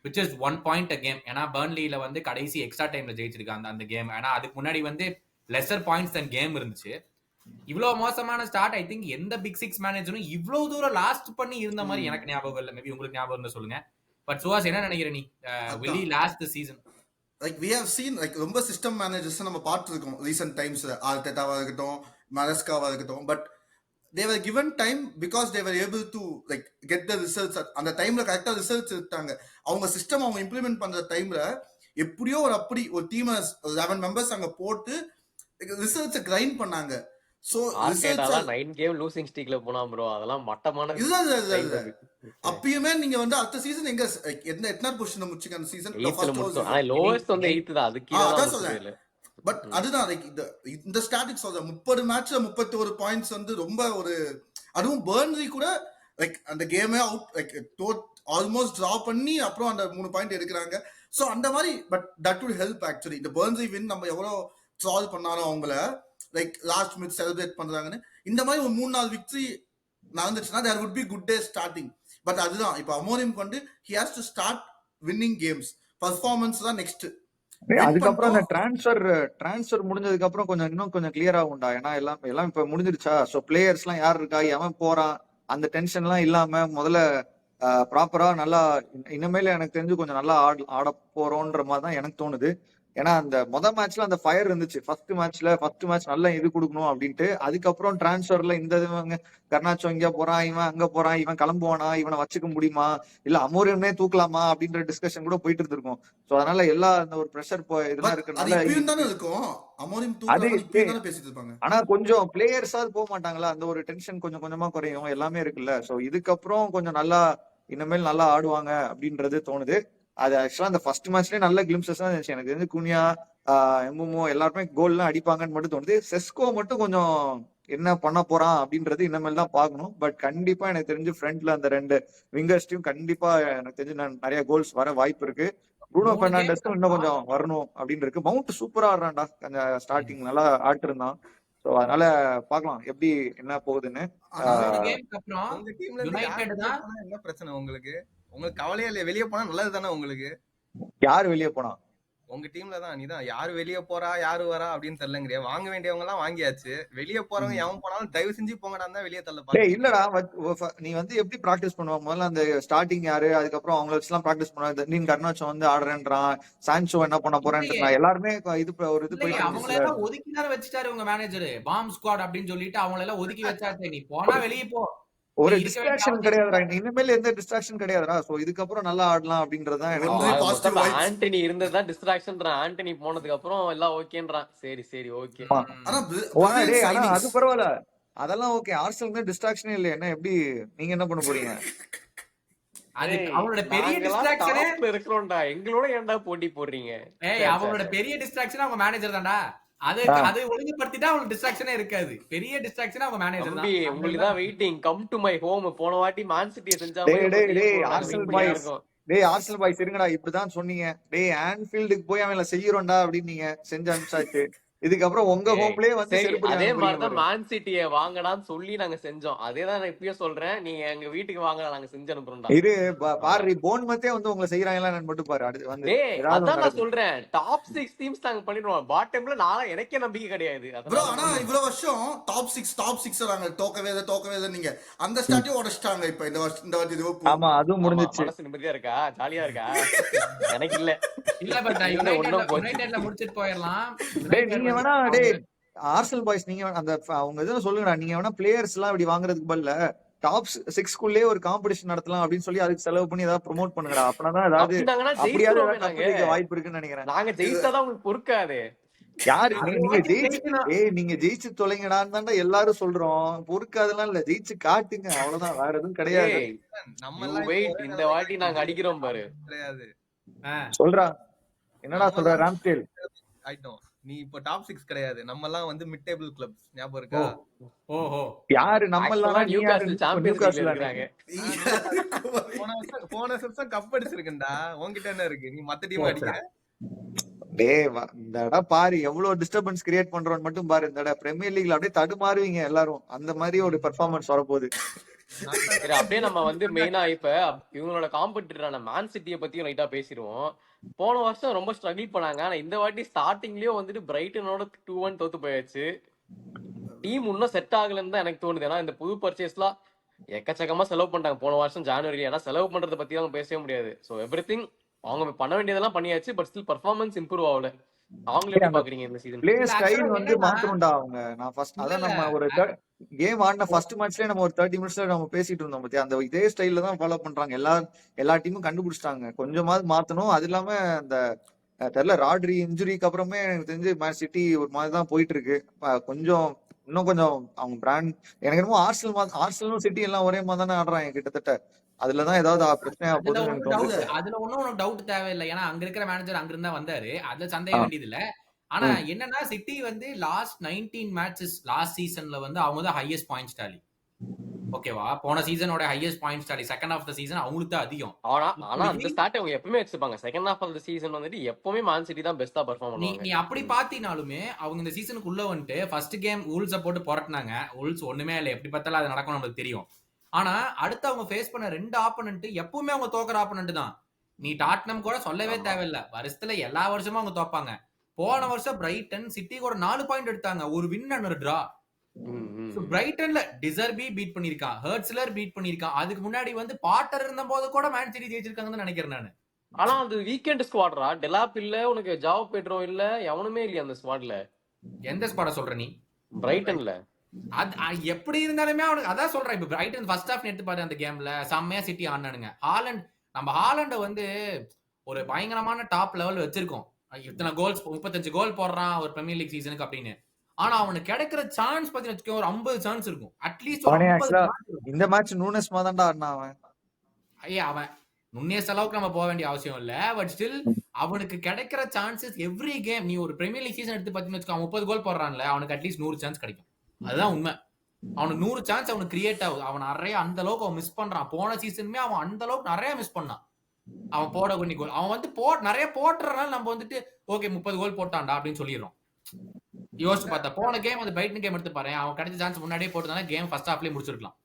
Speaker 3: which is 1 point a game. ஏன்னா பர்ன்லில வந்து கடைசி எக்ஸ்ட்ரா டைம்ல ஜெயிச்சிருக்காங்க அந்த கேம். ஏன்னா அதுக்கு முன்னாடி வந்து லெசர் பாயிண்ட்ஸ் தன் கேம் இருந்துச்சு. இவ்வளவு மோசமான ஸ்டார்ட் ஐ திங்க் எந்த பிக் சிக்ஸ் மேனேஜரும் இவ்வளவு தூரம் லாஸ்ட் பண்ணி இருந்த மாதிரி எனக்கு ஞாபகம் இல்லை. மேபி உங்களுக்கு ஞாபகம் இருந்தா சொல்லுங்க. பட் சுஹாஸ் என்ன நினைக்கிற நீ? will he last the season?
Speaker 4: Like we have seen like ரொம்ப சிஸ்டம் மேனேஜர்ஸ் நம்ம பார்த்துருக்கோம் ரீசெண்ட் டைம்ஸ்ல. ஆர்டெட்டாவா இருக்கட்டும், மரஸ்காவா இருக்கட்டும். But they were given time because they were able to like get the results. அந்த டைம்ல கரெக்டா ரிசல்ட்ஸ் எடுத்தாங்க. அவங்க சிஸ்டம் அவங்க இம்ப்ளிமெண்ட் பண்ற டைம்ல எப்படியோ அப்படி ஒரு டீம் 11 மெம்பர்ஸ் அங்க போட்டு ரிசல்ட்ஸ் கிரைண்ட் பண்ணாங்க. சோ
Speaker 1: ஆர்கேடால 9 கேம் லூசிங் ஸ்ட்ரீக்ல போனா ப்ரோ, அதெல்லாம் மட்டமான.
Speaker 4: இல்ல அப்பயுமே நீங்க வந்து அடுத்த சீசன் எங்க எத்தனாவது பொசிஷன்ல முடிச்சீங்க அந்த சீசன்?
Speaker 1: 8ல முடிச்சோம். ஆனா லோவஸ்ட் வந்து 8 தான். அதுக்கு கீழ தான் சொல்றேன்.
Speaker 4: பட் அதுதான் லைக் இந்த ஸ்டாட்டிக்ஸ் சொல்றேன். 30 மேட்ச்ல 31 பாயிண்ட்ஸ் வந்து ரொம்ப ஒரு, அதுவும் பர்ன்லி கூட லைக் அந்த கேமே அவுட் லைக் ஆல்மோஸ்ட் டிரா பண்ணி அப்புறம் அந்த 3 பாயிண்ட் எடுக்கிறாங்க. சோ அந்த மாதிரி but that would help actually. இந்த பர்ன்லி வின் நம்ம எவ்வளவு சால்வ் பண்ணாலும் அவங்கள லைக் லாஸ்ட் மினிட் செலிப்ரேட் பண்றாங்கன்னு இந்த மாதிரி ஒரு 3-4 விக்டரி நடந்துச்சுன்னா there would be good days starting. But அதுதான் இப்ப அமோரிம் வந்து he has to start winning games. Performance தான் நெக்ஸ்ட்.
Speaker 2: அதுக்கப்புறம் அந்த டிரான்ஸ்ஃபர் முடிஞ்சதுக்கு அப்புறம் இன்னும் கொஞ்சம் கிளியர் ஆகும்டா. ஏன்னா எல்லாம் இப்ப முடிஞ்சிருச்சா. சோ பிளேயர்ஸ் எல்லாம் யார் இருக்கா, எவன் போறான், அந்த டென்ஷன் எல்லாம் இல்லாம முதல்ல ப்ராப்பரா நல்லா இனிமேல எனக்கு தெரிஞ்சு கொஞ்சம் நல்லா ஆட போறோன்ற மாதிரி தான் எனக்கு தோணுது. ஏன்னா அந்த மேட்ச்ல அந்த ஃபயர் இருந்துச்சு. ஃபர்ஸ்ட் மேட்ச் நல்லா இது கொடுக்கணும் அப்படின்ட்டு. அதுக்கப்புறம் டிரான்ஸ்ஃபர்ல இந்த கர்னாச்சோ இங்க போறான், இவன் அங்க போறான், இவன் கிளம்புவானா, இவனை வச்சுக்க முடியுமா, இல்ல அமோரியமே தூக்கலாமா அப்படின்ற டிஸ்கஷன் கூட போயிட்டு இருந்திருக்கும். சோ அதனால எல்லா அந்த ஒரு பிரஷர் இதெல்லாம்
Speaker 4: இருக்கு.
Speaker 2: ஆனா கொஞ்சம் பிளேயர்ஸாவது போக மாட்டாங்களா, அந்த ஒரு டென்ஷன் கொஞ்சம் கொஞ்சமா குறையும், எல்லாமே இருக்குல்ல. சோ இதுக்கப்புறம் கொஞ்சம் நல்லா இனிமேல் நல்லா ஆடுவாங்க அப்படின்றது தோணுது. அது ஆக்சுவலா அந்த ஃபர்ஸ்ட் மேட்ச்லயே நல்ல கிளிம்சஸ் தான் இருந்துச்சு. எனக்கு தெரிஞ்சு குனியா, எம்எம்ஓ எல்லாருமே கோல் எல்லாம் அடிப்பாங்கன்னு மட்டும் தோணுது. செஸ்கோ மட்டும் கொஞ்சம் என்ன பண்ண போறான் அப்படின்றது இனிமேல் தான் பாக்கணும். பட் கண்டிப்பா எனக்கு தெரிஞ்சு ஃப்ரண்ட்ல அந்த 2 விங்கர்ஸ்டையும் கண்டிப்பா எனக்கு தெரிஞ்சு நிறைய கோல்ஸ் வர வாய்ப்பு இருக்கு. ப்ரூனோ பெர்னாண்டஸும் இன்னும் கொஞ்சம் வரணும் அப்படின்னு இருக்கு. மவுண்ட் சூப்பரா ஆடுறான்டா, கொஞ்சம் ஸ்டார்டிங் நல்லா ஆட்டு இருந்தான். சோ அதனால பாக்கலாம் எப்படி என்ன போகுதுன்னு.
Speaker 5: உங்க டீம்ல என்ன பிரச்சனை உங்களுக்கு? உங்களுக்கு கவலையா இல்லையா? வெளியே போனா நல்லது தானே உங்களுக்கு?
Speaker 2: யாரு வெளியே போனா?
Speaker 5: உங்க டீம்ல தான் நீதான் யாரு வெளியே போறா யாரு வரா அப்படின்னு தெரியலங்கிறியா? வாங்க வேண்டியவங்க எல்லாம் வாங்கியாச்சு. வெளியே போறவங்க எவன் போனாலும் தயவு செஞ்சு போங்கடான்னு தான் வெளியே தள்ள பாரு.
Speaker 2: இல்லடா, நீ வந்து எப்படி பிராக்டிஸ் பண்ணுவ? முதல்ல அந்த ஸ்டார்டிங் யாரு, அதுக்கப்புறம் அவங்கள வச்சுலாம் பிராக்டிஸ் பண்ணுவாங்க. நீ கர்னாச்சோ வந்து ஆடுறேன்றான், சான்சோ என்ன பண்ண போறேன்றான். எல்லாருமே இது ஒரு இது போயிட்டு
Speaker 3: அவங்கள எல்லாம் ஒதுக்கிதான் வச்சுட்டாரு உங்க மேனேஜர். பாம் ஸ்குவாட் அப்படின்னு சொல்லிட்டு அவங்கள எல்லாம் ஒதுக்கி வச்சாச்சு. நீ போனா வெளியே போ.
Speaker 2: ஒரு டிஸ்ட்ராக்ஷன் கிடையாதுடா, இனிமேல் எந்த டிஸ்ட்ராக்ஷன் கிடையாதுடா. சோ இதுக்கப்புறம் நல்லா ஆடலாம் அப்படின்றதுதான் எனக்கு.
Speaker 1: ஆண்டனி இருந்ததுதான் டிஸ்ட்ராக்ஷன்றான். ஆண்டனி போனதுக்கு அப்புறம் எல்லாம் ஓகேன்றான். சரி ஓகே.
Speaker 2: ஆனா அது பரவாயில்ல, அதெல்லாம் ஓகே. ஆர்சனலுக்கு டிஸ்ட்ராக்ஷனே இல்ல. என்ன எப்படி நீங்க என்ன பண்ண போறீங்க?
Speaker 3: அவங்களோட பெரிய டிஸ்ட்ராக்ஷனே
Speaker 1: இருக்கிறோம்டா. எங்களோட ஏன்டா போட்டி போடுறீங்க?
Speaker 3: அவங்களோட பெரிய டிஸ்ட்ராக்ஷன் அவங்க மேனேஜர் தான்டா. அது ஒழுங்குபடுத்திட்டா அவங்களுக்கு டிஸ்ட்ராக்ஷனே இருக்காது. பெரிய டிஸ்ட்ராக்ஷன் அவங்க மேனேஜர் தான்.
Speaker 1: உங்களுக்கு தான் waiting. Come to my home. போன வாட்டி மான் சிட்டியை செஞ்சாங்க.
Speaker 2: ஆர்சனல் பாய்ஸ் இருங்கடா, இப்படிதான் சொன்னீங்க. ஆன்ஃபீல்டுக்கு போய் அவங்கள செய்யறோம்டா அப்படின்னு நீங்க செஞ்சு அனுப்பிச்சாச்சு. இதுக்கப்புறம் உங்க ஹோம்லயே வந்து
Speaker 1: அதே மாதிரிதான் மேன் சிட்டியை வாங்கடான்னு சொல்லி நாங்க செஞ்சோம். அதேதான் நான் இப்பயே சொல்றேன். நீங்க எங்க வீட்டுக்கு வாங்கடா, நாங்க செஞ்சு அனுப்புறோம்டா.
Speaker 2: இது பாரு, போன் மத்தே வந்து உங்களை செய்யறாங்களா மட்டும் பாரு. அடுத்து வந்து
Speaker 1: அதான் நான் சொல்றேன். டாப் 6 டீம்ஸ் நாங்க பண்ணிடுவோம். பாட்டம்ல நாளா எனக்கே நம்பிக்கை கிடையாது.
Speaker 4: ஆனா இவ்வளவு வருஷம் டாப் 6 நாங்க தோக்கவே நீங்க அந்த ஸ்டார்ட்டே உடைச்சிட்டாங்க. இப்ப இந்த வாட்டி லிவர்பூல்.
Speaker 2: ஆமா, அதுவும் முடிஞ்சிச்சு.
Speaker 1: மனசு நிம்மதியா இருக்கா? ஜாலியா இருக்கா? எனக்கு இல்ல.
Speaker 3: பட் யுனைட்டட்ல முடிச்சிட்டு போயிடலாம்.
Speaker 2: நீங்க வேணா ஆர்சனல் பாய்ஸ் நீங்க அந்த அவங்க எதுவும் சொல்லுங்கடா. நீங்க வேணா பிளேயர்ஸ் எல்லாம் இப்படி வாங்குறதுக்கு பதிலா டாப் 6 ஒரு காம்படிஷன் நடத்தலாம் அப்படின்னு சொல்லி அதுக்கு செலவு பண்ணி ஏதாவது ப்ரோமோட் பண்ணுங்கடா. அப்பதான் ஏதாவது அப்படியாவது வாய்ப்பு இருக்குன்னு நினைக்கிறேன்.
Speaker 1: நாங்க ஜெயிச்சாதான் உங்களுக்கு பொறுக்காது.
Speaker 2: யாரு நீங்க ஜெயிச்சு தொலைங்கடான்னு தான்டா எல்லாரும் சொல்றோம். பொறுக்காதெல்லாம் இல்ல, ஜெயிச்சு காட்டுங்க, அவ்வளவுதான். வேற எதுவும் கிடையாது.
Speaker 1: இந்த வாட்டி நாங்க அடிக்கிறோம் பாரு.
Speaker 2: சொல்றா, என்னடா சொல்ற ராம்ஸ்டேல்?
Speaker 5: ஆயிட்டோம். நீ இப்ப டாப் 6 கிடையாது. நம்ம எல்லாம் வந்து மிட் டேபிள் கிளப்ஸ். ஞாபகம் இருக்கா?
Speaker 2: ஓஹோ, யாரு நம்ம எல்லாம்?
Speaker 1: நியூகாஸ்ல் சாம்பியன்ஸ் லீக்ல இருக்காங்க.
Speaker 5: போன வருஷம் கப் அடிச்சிருக்கேன்டா. உன்கிட்ட என்ன இருக்கு? நீ மத்த டீம் அடிக்கிற.
Speaker 2: இந்த இடம் பாரு எவ்வளவு டிஸ்டர்பன்ஸ் கிரியேட் பண்றோம்னு மட்டும் பாரு. இந்த இடம் பிரீமியர் லீக்ல அப்படியே தடுமாறுவீங்க எல்லாரும். அந்த மாதிரி ஒரு பெர்ஃபார்மன்ஸ் வரப்போகுது.
Speaker 1: சரி, அப்படியே நம்ம வந்து மெயினா இப்ப இவங்களோட காம்படிட்டரான மேன் சிட்டியை பத்தியும் லைட்டா பேசிடுவோம். போன வருஷம் ரொம்ப ஸ்ட்ரகிள் பண்ணாங்க. ஆனா இந்த வாட்டி ஸ்டார்டிங்லயும் வந்துட்டு பிரைட்டனோட 2-1 தோத்து போயாச்சு. டீம் இன்னும் செட் ஆகலன்னு தான் எனக்கு தோணுது. ஏன்னா இந்த புது பர்ச்சேஸ்லாம் எக்கச்சக்கமா செலவு பண்ணிட்டாங்க போன வருஷம் ஜான்வரி. ஏன்னா செலவு பண்றதை பத்தி அவங்க பேசவே முடியாது. ஸோ எவ்ரிதிங் அவங்க பண்ண வேண்டியதெல்லாம் பண்ணியாச்சு. பட் ஸ்டில் பர்ஃபார்மன்ஸ் இம்ப்ரூவ் ஆகல. அவங்களே எப்படி பாக்குறீங்க இந்த சீசன்?
Speaker 2: பிளே
Speaker 3: இல்ல
Speaker 2: ஸ்டைல்
Speaker 3: ஆக்சுவலா
Speaker 2: வந்து
Speaker 3: என்னன்னா
Speaker 2: மாத்தணும்டா அவங்க. நான் ஃபர்ஸ்ட்
Speaker 3: இல்ல
Speaker 2: அதான்
Speaker 3: இல்ல
Speaker 2: நம்ம ஒரு கேம் ஆடின ஃபர்ஸ்ட் மேட்ச்லயே நம்ம ஒரு 30 மினிட்ஸ்ல நம்ம பேசிட்டு இருந்தோம் பத்தியா. அந்த இதே ஸ்டைல்ல தான் ஃபாலோ பண்றாங்க. எல்லா டீமும் கண்டுபிடிச்சிட்டாங்க. கொஞ்சமாவது மாத்தணும். அது இல்லாம அந்த தெரியல ராட்ரி இன்ஜுரிக்கு அப்புறமே எனக்கு தெரிஞ்சு மேன் சிட்டி ஒரு மாதிரி தான் போயிட்டு இருக்கு. கொஞ்சம் இன்னும் கொஞ்சம் அவங்க பிராண்ட் எனக்கு என்னமோ ஆர்சனலும் சிட்டி எல்லாம் ஒரே மாதிரி தானே ஆடுறாங்க கிட்டத்தட்ட. அதுலதான் ஏதாவது பிரச்சனையா
Speaker 3: அதுல
Speaker 2: போகுதுன்னு எனக்கு
Speaker 3: ஒன்னும்
Speaker 2: தோணுது.
Speaker 3: டவுட் அதுல ஒன்னும் உனக்கு டவுட் தேவையில்லை. ஏன்னா அங்க இருக்கிற மேனேஜர் அங்க இருந்தா வந்தாரு. அதுல சந்தேகம் வேண்டியது இல்ல. ஆனா என்னன்னா சிட்டி வந்து லாஸ்ட் 19 மேட்சஸ் லாஸ்ட் சீசன்ல வந்து அவங்க தான் ஹையஸ்ட் பாயிண்ட்ஸ் டாலி. ஓகேவா? போன சீசனோட highest points tally second of the season அவங்களுக்கு தான் அதிகம்.
Speaker 1: ஆனா அந்த
Speaker 3: இப்படி
Speaker 1: ஸ்டார்ட் அவங்க எப்பவுமே வச்சிருப்பாங்க. Second half of the season வந்துட்டு எப்பவுமே மேன் சிட்டி தான் பெஸ்டா பெர்ஃபார்ம்
Speaker 3: நீ
Speaker 1: பண்ணுவாங்க.
Speaker 3: நீ அப்படி பாத்தீனாலுமே அவங்க இந்த சீசனுக்கு உள்ள வந்துட்டு ஃபர்ஸ்ட் கேம் ஊல்ஸ போட்டு புரட்டினாங்க. ஊல்ஸ் ஒண்ணுமே இல்லை. எப்படி பார்த்தாலும் அது நடக்கும் நம்மளுக்கு தெரியும். ஆனா அடுத்து அவங்க ஃபேஸ் பண்ண 2 ஆப்போனன்ட் எப்பவுமே அவங்க தோக்குற ஆப்போனன்ட் தான். நீ டாட்னம் கூட சொல்லவே
Speaker 1: ஆமா.
Speaker 3: தேவையில்ல. வருஷத்துல எல்லா வருஷமும் அவங்க தோப்பாங்க. போன வருஷம் பிரைட்டன் சிட்டி கூட 4 பாயிண்ட் எடுத்தாங்க. ஒரு வின் அண்ட் ஒரு டிரா. பிரைட்டன்ல டிசர்பி பீட் பண்ணிருக்கான். ஹர்ட்ஸ்லர் பீட் பண்ணிருக்கான். அதுக்கு முன்னாடி வந்து பாட்டர் இருந்த போது கூட மேன் சிட்டி ஜெயிச்சிருக்காங்கன்னு நினைக்கிறேன் நானு.
Speaker 1: ஆனா அது வீக்கெண்ட் ஸ்குவாட்ரா. டெலாப் இல்ல, உனக்கு ஜாவ் பெட்ரோ இல்ல, எவனுமே இல்லையா அந்த ஸ்குவாட்ல.
Speaker 3: எந்த ஸ்குவாட சொல்ற நீ?
Speaker 1: பிரைட்டன்ல
Speaker 3: எப்படி இருந்தாலுமே அவனுக்கு அதான் சொல்றேன். இப்ப பிரைட்டன் ஃபர்ஸ்ட் ஹாஃப் எடுத்து பாரு. அந்த கேம்ல செம்மையா சிட்டி ஆனானுங்க. நம்ம ஹாலண்ட வந்து ஒரு பயங்கரமான டாப் லெவல் வச்சிருக்கோம். இத்தனை கோல்ஸ் 35 கோல் போடுறான் ஒரு பிரீமியர் லீக் சீசனுக்கு அப்படின்னு. ஆனா அவனுக்கு கிடைக்கிற சான்ஸ் பத்தி வச்சுக்கோ ஒரு 50 சான்ஸ் இருக்கும். அட்லீஸ்ட் ஒரு 50
Speaker 2: இந்த மேட்ச் நூனஸ் மாதான்டா ஆடினான் அவன்.
Speaker 3: ஐயா அவன் நுண்ணியஸ் அளவுக்கு நம்ம போக வேண்டிய அவசியம் இல்ல. பட் ஸ்டில் அவனுக்கு கிடைக்கிற சான்சஸ் எவ்ரி கேம். நீ ஒரு பிரீமியர் லீக் சீசன் எடுத்து பாத்தீங்கன்னு வச்சுக்கோ 30 கோல் போடுறான்ல, அவனுக்கு அட்லீஸ்ட் 100 சான்ஸ் கிடைக்கும். அதுதான் உண்மை. அவனுக்கு 100 சான்ஸ் அவனுக்கு கிரியேட் ஆகுது. அவன் நிறைய அந்த அளவுக்கு அவன் மிஸ் பண்றான். போன சீசனுமே அவன் அந்த அளவுக்கு நிறைய மிஸ் பண்ணான். அவன் போட கொண்டி கோல் அவன் வந்து நிறைய போட்டுறனால நம்ம வந்துட்டு ஓகே 30 கோல் போட்டான்டா அப்படின்னு சொல்லிடுறோம். யோசிச்சு பார்த்தா போன கேம் அந்த பைட்டன் கேம் எடுத்து பாரு. அவன் கிடைச்ச சான்ஸ் முன்னாடியே போட்டதால கேம் ஃபர்ஸ்ட் ஹாஃப்லயே முடிச்சிருக்கலாம்.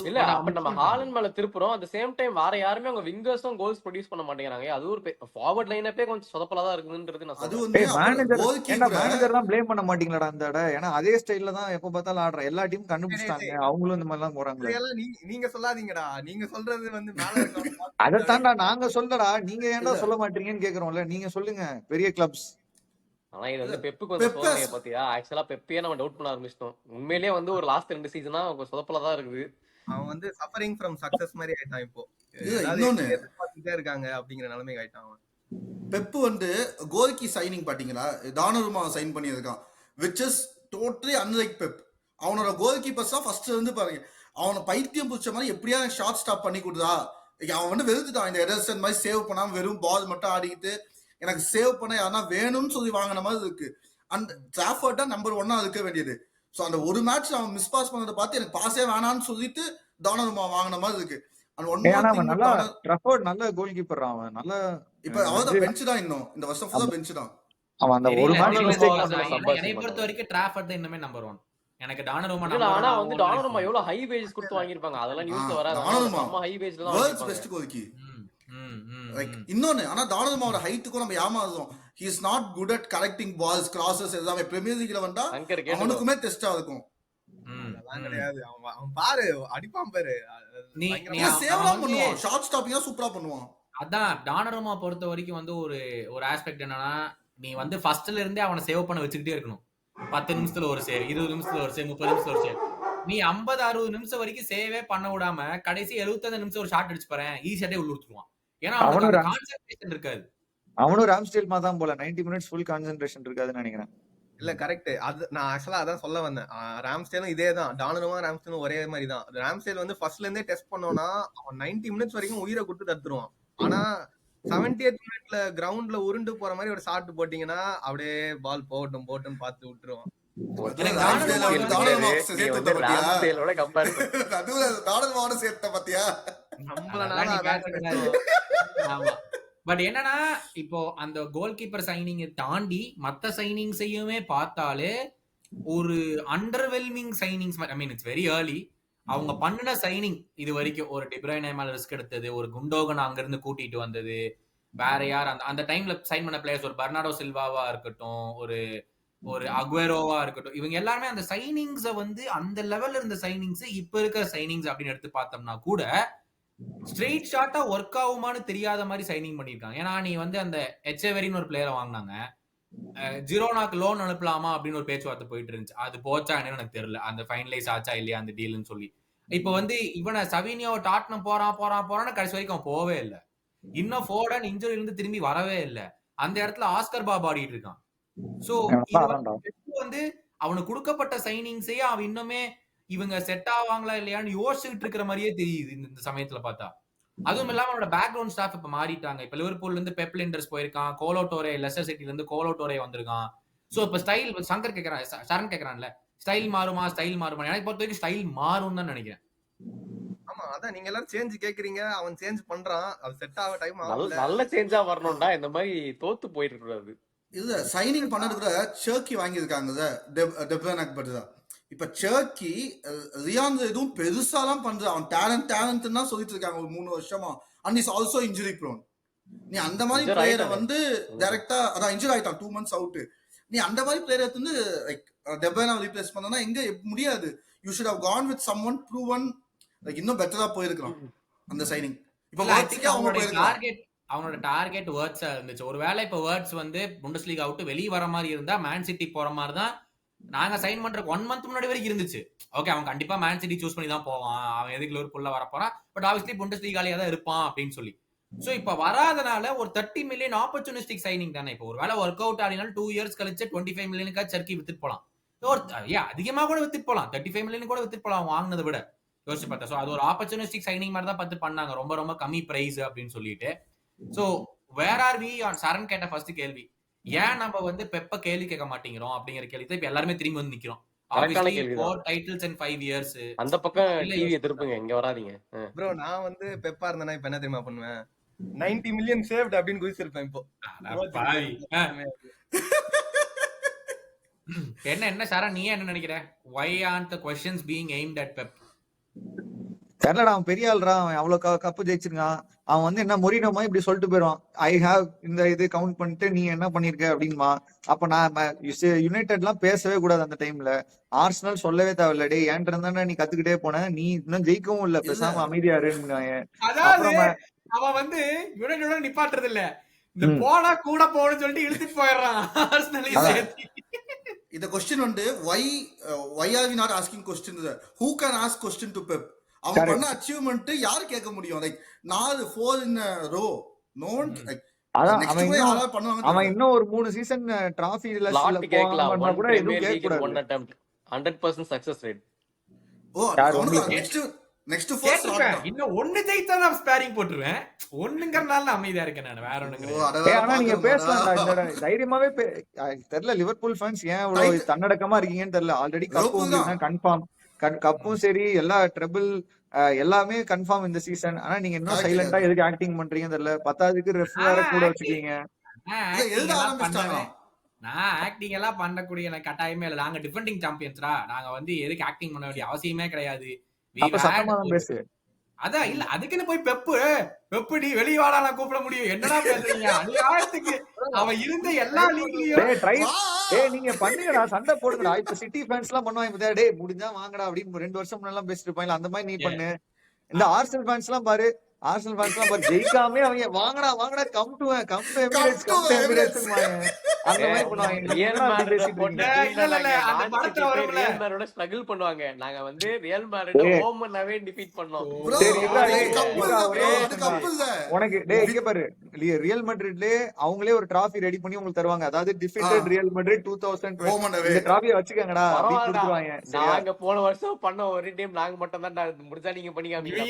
Speaker 1: இல்ல அப்ப நம்ம ஹாலண்ட் மேல திருப்புறோம். அட் சேம் டைம் வேற யாருமே அவங்க விங்கர்ஸும் கோல்ஸ் ப்ரொடியூஸ் பண்ண மாட்டேங்கிறாங்க. அது ஒரு ஃபார்வர்ட் லைனப்பே கொஞ்சம் சொதப்பலா தான் இருக்குன்றது நான் சொல்றேன்.
Speaker 2: மேனேஜர் தான் ப்ளேம் பண்ண மாட்டீங்களாடா அந்த இடம். ஏன்னா அதே ஸ்டைல்ல தான் எப்ப பார்த்தாலும் ஆடுற. எல்லா டீமும் கண்டுபிடிச்சிட்டாங்க. அவங்களும் இந்த மாதிரி எல்லாம் போறாங்க.
Speaker 5: நீங்க சொல்லாதீங்கடா. நீங்க சொல்றது வந்து மேல
Speaker 2: அதைத்தான்டா நாங்க சொல்லடா. நீங்க ஏன்டா சொல்ல மாட்டீங்கன்னு கேக்குறோம்ல. நீங்க சொல்லுங்க பெரிய கிளப்ஸ்.
Speaker 1: ஆனா இது வந்து பெப்புக்கு வந்து சோதனையை பாத்தியா. ஆக்சுவலா பெப்பையே நம்ம டவுட் பண்ண ஆரம்பிச்சிட்டோம். உண்மையிலேயே வந்து ஒரு லாஸ்ட் 2 சீசனா சொதப்பலதான் இருக்குது.
Speaker 5: அவன் வந்து சஃபரிங் ஃப்ரம் சக்சஸ் மாதிரி ஆயிட்டான். இப்போ எதிர்பார்த்துட்டே இருக்காங்க அப்படிங்கிற நிலைமை ஆயிட்டான் அவன்.
Speaker 4: பெப்பு வந்து கோல்கி சைனிங் பாத்தீங்களா? டானருமா சைன் பண்ணியிருக்கான். Which is totally unlike Pep. அவனோட கோல் கீப்பர்ஸ் தான் ஃபர்ஸ்ட் வந்து பாருங்க அவனை பைத்தியம் பிடிச்ச மாதிரி எப்படியா ஷார்ட் ஸ்டாப் பண்ணி கொடுத்தா. அவன் வந்து வெறுத்துட்டான். இந்த எடர்சன் மாதிரி சேவ் பண்ணாம வெறும் பால் மட்டும் ஆடிக்கிட்டு எனக்கு சேவ் பண்ண யாருன்னா வேணும்னு சொல்லி வாங்கின மாதிரி இருக்கு. அந்த டிராஃபர்ட் தான் நம்பர் 1 இருக்க வேண்டியது. ஸோ அந்த ஒரு மேட்ச் அவன் மிஸ் பாஸ் பண்ணதை பார்த்து எனக்கு பாஸே வேணான்னு சொல்லிட்டு டானருமா வாங்கின மாதிரி இருக்கு.
Speaker 2: நல்ல கோல் கீப்பர் அவன். நல்ல
Speaker 4: இப்ப அவன் பெஞ்ச் தான். இன்னும் இந்த வருஷம் ஃபுல்லா பெஞ்ச் தான்.
Speaker 2: அவன் அந்த ஒரு மேட்ச்
Speaker 3: என்னை பொறுத்த வரைக்கும் டிராஃபர்ட் தான் இன்னுமே நம்பர் 1. எனக்கு டானருமா
Speaker 1: ஆனா வந்து டானருமா எவ்வளவு ஹை வேஜஸ் கொடுத்து வாங்கிருப்பாங்க. அதெல்லாம் நியூஸ்ல வராது. டானருமா ஹை வேஜ்ல தான்
Speaker 4: வேர்ல்ட்ஸ் பெஸ்ட் கோல்கி. இன்னொன்னு ஆனா டானருமாவோட ஹைட்டுக்கும் நம்ம ஏமாறோம். he is not good at correcting balls crosses எல்லாமே பிரீமியர் லீக்ல வந்தா அவனுக்குமே டெஸ்டா இருக்கும்.
Speaker 5: அதெல்லாம் கிடையாது. அவன் பாரு அடிப்பான் பாரு.
Speaker 3: நீ
Speaker 4: சேவ்லாம் பண்ணுவான். ஷார்ட் ஸ்டாப்பிங்கா சூப்பரா பண்ணுவான்.
Speaker 3: அதான் டானருமா பொறுத்த வரைக்கும் வந்து ஒரு ஆஸ்பெக்ட் என்னன்னா நீ வந்து ஃபர்ஸ்ட்ல இருந்தே அவனை சேவ் பண்ண வச்சுக்கிட்டே இருக்கணும். 10 நிமிஷத்துல ஒரு சேவ், 20 நிமிஷத்துல ஒரு சேவ், 30 நிமிஷத்துல ஒரு சேவ். நீ 50-60 நிமிஷம் வரைக்கும் சேவே பண்ண விடாம கடைசி 75 நிமிஷம் ஒரு ஷாட் அடிச்சு பாரு, ஈஸியாட்டே உள்ளுத்துருவான். ஏன்னா அவனுக்கு கான்சென்ட்ரேஷன் இருக்காது.
Speaker 2: அவனும் ராம்ஸ்டேல் மாதிரி தான் போல 90 மினிட்ஸ் ஃபுல் கான்சென்ட்ரேஷன் இருக்காதுன்னு நினைக்கிறேன்.
Speaker 5: இல்ல கரெக்ட். அது நான் ஆக்சுவலா அதான் சொல்ல வந்தேன். ராம்ஸ்டேலும் இதே தான். டானருமா ராம்ஸ்டேலும் ஒரே மாதிரி தான். ராம்ஸ்டேல் வந்து ஃபர்ஸ்ட்ல இருந்தே டெஸ்ட் பண்ணோம்னா அவன் 90 மினிட்ஸ் வரைக்கும் உயிரை கொடுத்து தடுத்துருவான். ஆனா 70th மினிட்ல கிரவுண்ட்ல உருண்டு போற மாதிரி ஒரு ஷாட் போட்டீங்கன்னா அப்படியே பால் போட்டும் பார்த்து விட்டுருவான்.
Speaker 3: பட் என்னன்னா இப்போ அந்த கோல் கீப்பர் சைனிங்கை தாண்டி மத்த சைனிங்ஸையுமே பார்த்தாலே ஒரு underwhelming signings, I mean it's very early. அவங்க பண்ணின சைனிங் இது வரைக்கும் ஒரு டிப்ரைனே மேல ரிஸ்க் எடுத்தது, ஒரு குண்டோகன் அங்க இருந்து கூட்டிட்டு வந்தது, வேற யார் அந்த அந்த டைம்ல சைன் பண்ண பிளேயர்ஸ், ஒரு பெர்னார்டோ சில்வாவா இருக்கட்டும், ஒரு ஒரு அக்வேரோவா இருக்கட்டும், இவங்க எல்லாருமே அந்த சைனிங்ஸ வந்து அந்த லெவல்ல இருந்த சைனிங்ஸ் இப்ப இருக்கிற சைனிங்ஸ் அப்படின்னு எடுத்து பார்த்தோம்னா கூட ஸ்ட்ரெயிட் ஷாட்டா ஒர்க் ஆகுமான்னு தெரியாத மாதிரி சைனிங் பண்ணிருக்காங்க. ஏன்னா நீ வந்து அந்த எச்எவரின்னு ஒரு பிளேயரை வாங்கினாங்க, ஜிரோனாக்கு லோன் அனுப்பலாமா அப்படின்னு ஒரு பேச்சுவார்த்தை போயிட்டு இருந்துச்சு. அது போச்சா என்னன்னு எனக்கு தெரியல, அந்த ஃபைனலைஸ் ஆச்சா இல்லையா அந்த டீல்னு சொல்லி. இப்ப வந்து இவனை சவினியோ டாட்னம் போறான்னு கடைசி வரைக்கும் அவன் போவே இல்லை. இன்னும் ஃபோர்டன் இன்ஜுரி இருந்து திரும்பி வரவே இல்லை. அந்த இடத்துல ஆஸ்கர் பாப் ஆடிட்டு இருக்கான். சோ இது வந்து அவனுக்கு கொடுக்கப்பட்ட சைனிங்ஸையே அவன் இன்னுமே இவங்க செட் ஆவாங்களா இல்லையான்னு யோசிச்சுட்டு இருக்கிற மாதிரியே தெரியுது இந்த சமயத்துல பார்த்தா. அதுவும் இல்லாம அவனோட பேக்ரவுண்ட் ஸ்டாஃப் இப்ப மாறிட்டாங்க. இப்ப லிவர்பூல்ல இருந்து பெப் லிண்டர்ஸ் போயிருக்கான், கோலோ டோரே லெஸ்டர் சிட்டில இருந்து கோலோ டோரே வந்திருக்கான். சோ இப்ப ஸ்டைல் சங்கர் கேக்குறான், சரண் கேக்குறான்ல ஸ்டைல் மாறுமா. எனக்கு பொறுத்த வரைக்கும் ஸ்டைல் மாறும் தான் நினைக்கிறேன்.
Speaker 5: ஆமா, அதான் நீங்க எல்லாரும் சேஞ்ச் கேக்குறீங்க, அவன் சேஞ்ச் பண்றான், அது செட் ஆக டைம் ஆகல.
Speaker 1: நல்ல சேஞ்சா வரணும்டா, இந்த மாதிரி தோத்து போயிட்டு கூடாது.
Speaker 4: இல்ல சைனிங் பண்ணதுக்கு சர்க்கி வாங்கியிருக்காங்க டெப்ரனாக் பதிலா. இப்ப சர்க்கி ரியான் எதுவும் பெருசாலாம் பண்ற, அவன் டேலண்ட் தான் சொல்லிட்டு இருக்காங்க ஒரு 3 வருஷமா. And is also injury prone. நீ அந்த மாதிரி பிளேயரை வந்து டைரக்டா அதான் இன்ஜுரி ஆயிட்டான் 2 months அவுட். நீ அந்த மாதிரி பிளேயரை வந்து லைக் டெப்ரனா ரீப்ளேஸ் பண்ணனா எங்க முடியாது. You should have gone with someone proven, like இன்னும் பெட்டரா போயிருக்கலாம் அந்த சைனிங். இப்ப
Speaker 3: அவனோட டார்கெட் வேர்ட்ஸா இருந்துச்சு. ஒருவேளை இப்ப வேர்ட்ஸ் வந்து புண்டஸ்லீகா விட்டு வெளியே வர மாதிரி இருந்தா மேன் சிட்டி போற மாதிரி தான் நாங்க சைன் பண்ற 1 month முன்னாடி வரைக்கும் இருந்துச்சு. ஓகே, அவன் கண்டிப்பா மேன் சிட்டி சூஸ் பண்ணி தான் போவான், அவன் எதுக்கு லிவர்பூல்ல வர போறான், பட் ஆப்வியஸ்லி புண்டஸ்லீகாலயே தான் இருப்பான் அப்படின்னு சொல்லி. சோ இப்ப வராதனால ஒரு 30 million ஆப்பர்ச்சுனிஸ்டிக் சைனிங் தானே. இப்போ ஒருவேளை ஒர்க் அவுட் ஆடினாலும் 2 years கழிச்சு 25 million சர்க்கி வித்துட்டு போலாம். அதிகமா கூட வித்துட்டு போலாம், 35 million கூட வித்துட்டு போலாம் வாங்கினதை விட யோசிச்சு பார்த்தா. சோ அது ஒரு ஆப்பர்ச்சுனிஸ்டிக் சைனிங் மாதிரி தான் பார்த்து பண்ணாங்க, ரொம்ப ரொம்ப கம்மி பிரைஸ் அப்படின்னு சொல்லிட்டு. So where are we on Charan கேட்ட ஃபர்ஸ்ட் கேள்வி, ஏன் நம்ம வந்து பெப்ப கேள்வி கேட்க மாட்டேங்கிறோம் அப்படிங்கிற கேள்வி தான் இப்ப எல்லாருமே திரும்பி வந்து நிக்கிறோம். Obviously 4 titles in 5 years.
Speaker 1: அந்த பக்கம் டிவியை திருப்புங்க, இங்க வராதீங்க
Speaker 5: ப்ரோ. நான் வந்து பெப்பா இருந்தேன்னா இப்ப என்ன தெரியுமா பண்ணுவேன், 90 million saved அப்படின்னு குதிச்சிருப்பேன். இப்போ
Speaker 3: என்ன சரண், நீ என்ன நினைக்கிற? why aren't the questions being aimed at Pep?
Speaker 2: தெரியலடா, அவன் பெரிய ஆள்ரா, அவன் அவ்வளவு கப்பு ஜெயிச்சிருக்கான். அவன் வந்து என்ன மொரினோமா இப்படி சொல்லிட்டு போயிடுவான், ஐ ஹாவ் இந்த இது கவுண்ட் பண்ணிட்டு நீ என்ன பண்ணிருக்க அப்படின்மா. அப்ப நான் யுனைடெட் எல்லாம் பேசவே கூடாது அந்த டைம்ல. ஆர்சனல் சொல்லவே தேவையில்ல, டே ஏன் இருந்தா நீ கத்துக்கிட்டே போன, நீ இன்னும் ஜெயிக்கவும் இல்ல, பேசாம அமைதியா இருன்னு.
Speaker 3: அவன் வந்து யுனைடெடோட நிப்பாட்டுறது இல்ல, இந்த போனா கூட போன்னு சொல்லிட்டு இழுத்துட்டு போயிடுறான் ஆர்சனல்.
Speaker 4: இந்த क्वेश्चन வந்து why are we not asking question, who can ask question to Pep? அவன் பண்ண அச்சீவ்மென்ட் யாரு கேட்க முடியும்? Like 4 in a row no one, like
Speaker 2: அவன் இன்னும் ஒரு 3 சீசன் டிராஃபி லிஸ்ட்ல போவான்னா கூட எதுவும் கேட்க கூடாது.
Speaker 1: 1 attempt 100% success rate.
Speaker 4: Next first
Speaker 3: இன்னும் ஒன்னு ஜெயிச்சா நான் ஸ்பேரிங் போட்டுருவேன், ஒண்ணுங்கறனால அமைதியா இருக்கேன் நான், வேற ஒண்ணுங்க.
Speaker 2: ஆனா நீங்க பேசலாம்டா, இந்த தைரியமாவே தெரியல. லிவர்பூல் ஃபேன்ஸ் ஏன் இவ்வளவு தன்னடக்கமா இருக்கீங்கன்னு தெரியல. ஆல்ரெடி கப்பு கன்ஃபார்ம், கப்பும் சரி எல்லா ட்ரிபிள் எல்லாமே கன்ஃபார்ம் இந்த சீசன். ஆனா நீங்க இன்னும் சைலண்டா எதுக்கு ஆக்டிங் பண்றீங்கன்னு தெரியல. 10க்கு ரெஃப் வேற கூட வச்சுக்கீங்க.
Speaker 3: நான் ஆக்டிங் எல்லாம் பண்ணக்கூடிய எனக்கு கட்டாயமே இல்ல. நாங்க டிஃபெண்டிங் சாம்பியன்ஸ்ரா, நாங்க வந்து எதுக்கு ஆக்டிங் பண்ண வேண்டிய அவசியமே கிடையாது.
Speaker 2: பேசு
Speaker 3: அதான் இல்ல, அதுக்குன்னு போய் பெப்பு நீ வெளிய வாடா நான் கூப்பிட முடியும், என்னடா பேசுறீங்க? அநியாயத்துக்கு அவன் இருந்த எல்லா லீக்லயும்
Speaker 2: நீங்க பண்ணுங்கடா, சண்டை போடுங்கடா. இப்ப சிட்டி ஃபேன்ஸ் எல்லாம் பண்ணுவாங்க, டே முடிஞ்சா வாங்கடா அப்படின்னு 2 வருஷம் முன்னாடி பேசிட்டு இருப்பாங்க. அந்த மாதிரி நீ பண்ணு. இந்த ஆர்சனல் ஃபேன்ஸ் எல்லாம் பாரு, ஜெயிக்காமே அவங்க வாங்கடா கம் டு எமிரேட்ஸ் அந்த மாதிரி பண்ணுவாங்க.
Speaker 1: ஸ்ட்ரகிள் பண்ணுவாங்க. நாங்க வந்து ரியல் மேட்ரிட் ஹோம்னாவே டிஃபீட் பண்ணோம்.
Speaker 2: உனக்கு டேய் இங்க பாரு, ரியல் மேட்ரிட்லயே அவங்களே ஒரு டிராஃபி ரெடி பண்ணி உங்களுக்கு தருவாங்க. அதாவது டிஃபீட்டட் ரியல் மேட்ரிட் 2020 இந்த டிராஃபியை வச்சுக்கங்கடா அப்படி கொடுத்துருவாங்க.
Speaker 1: நாங்க போன வருஷம் பண்ண ஒரு டீம் நாங்க மட்டும் தான் முடிஞ்சா நீங்க பண்ணிக்காமீங்க.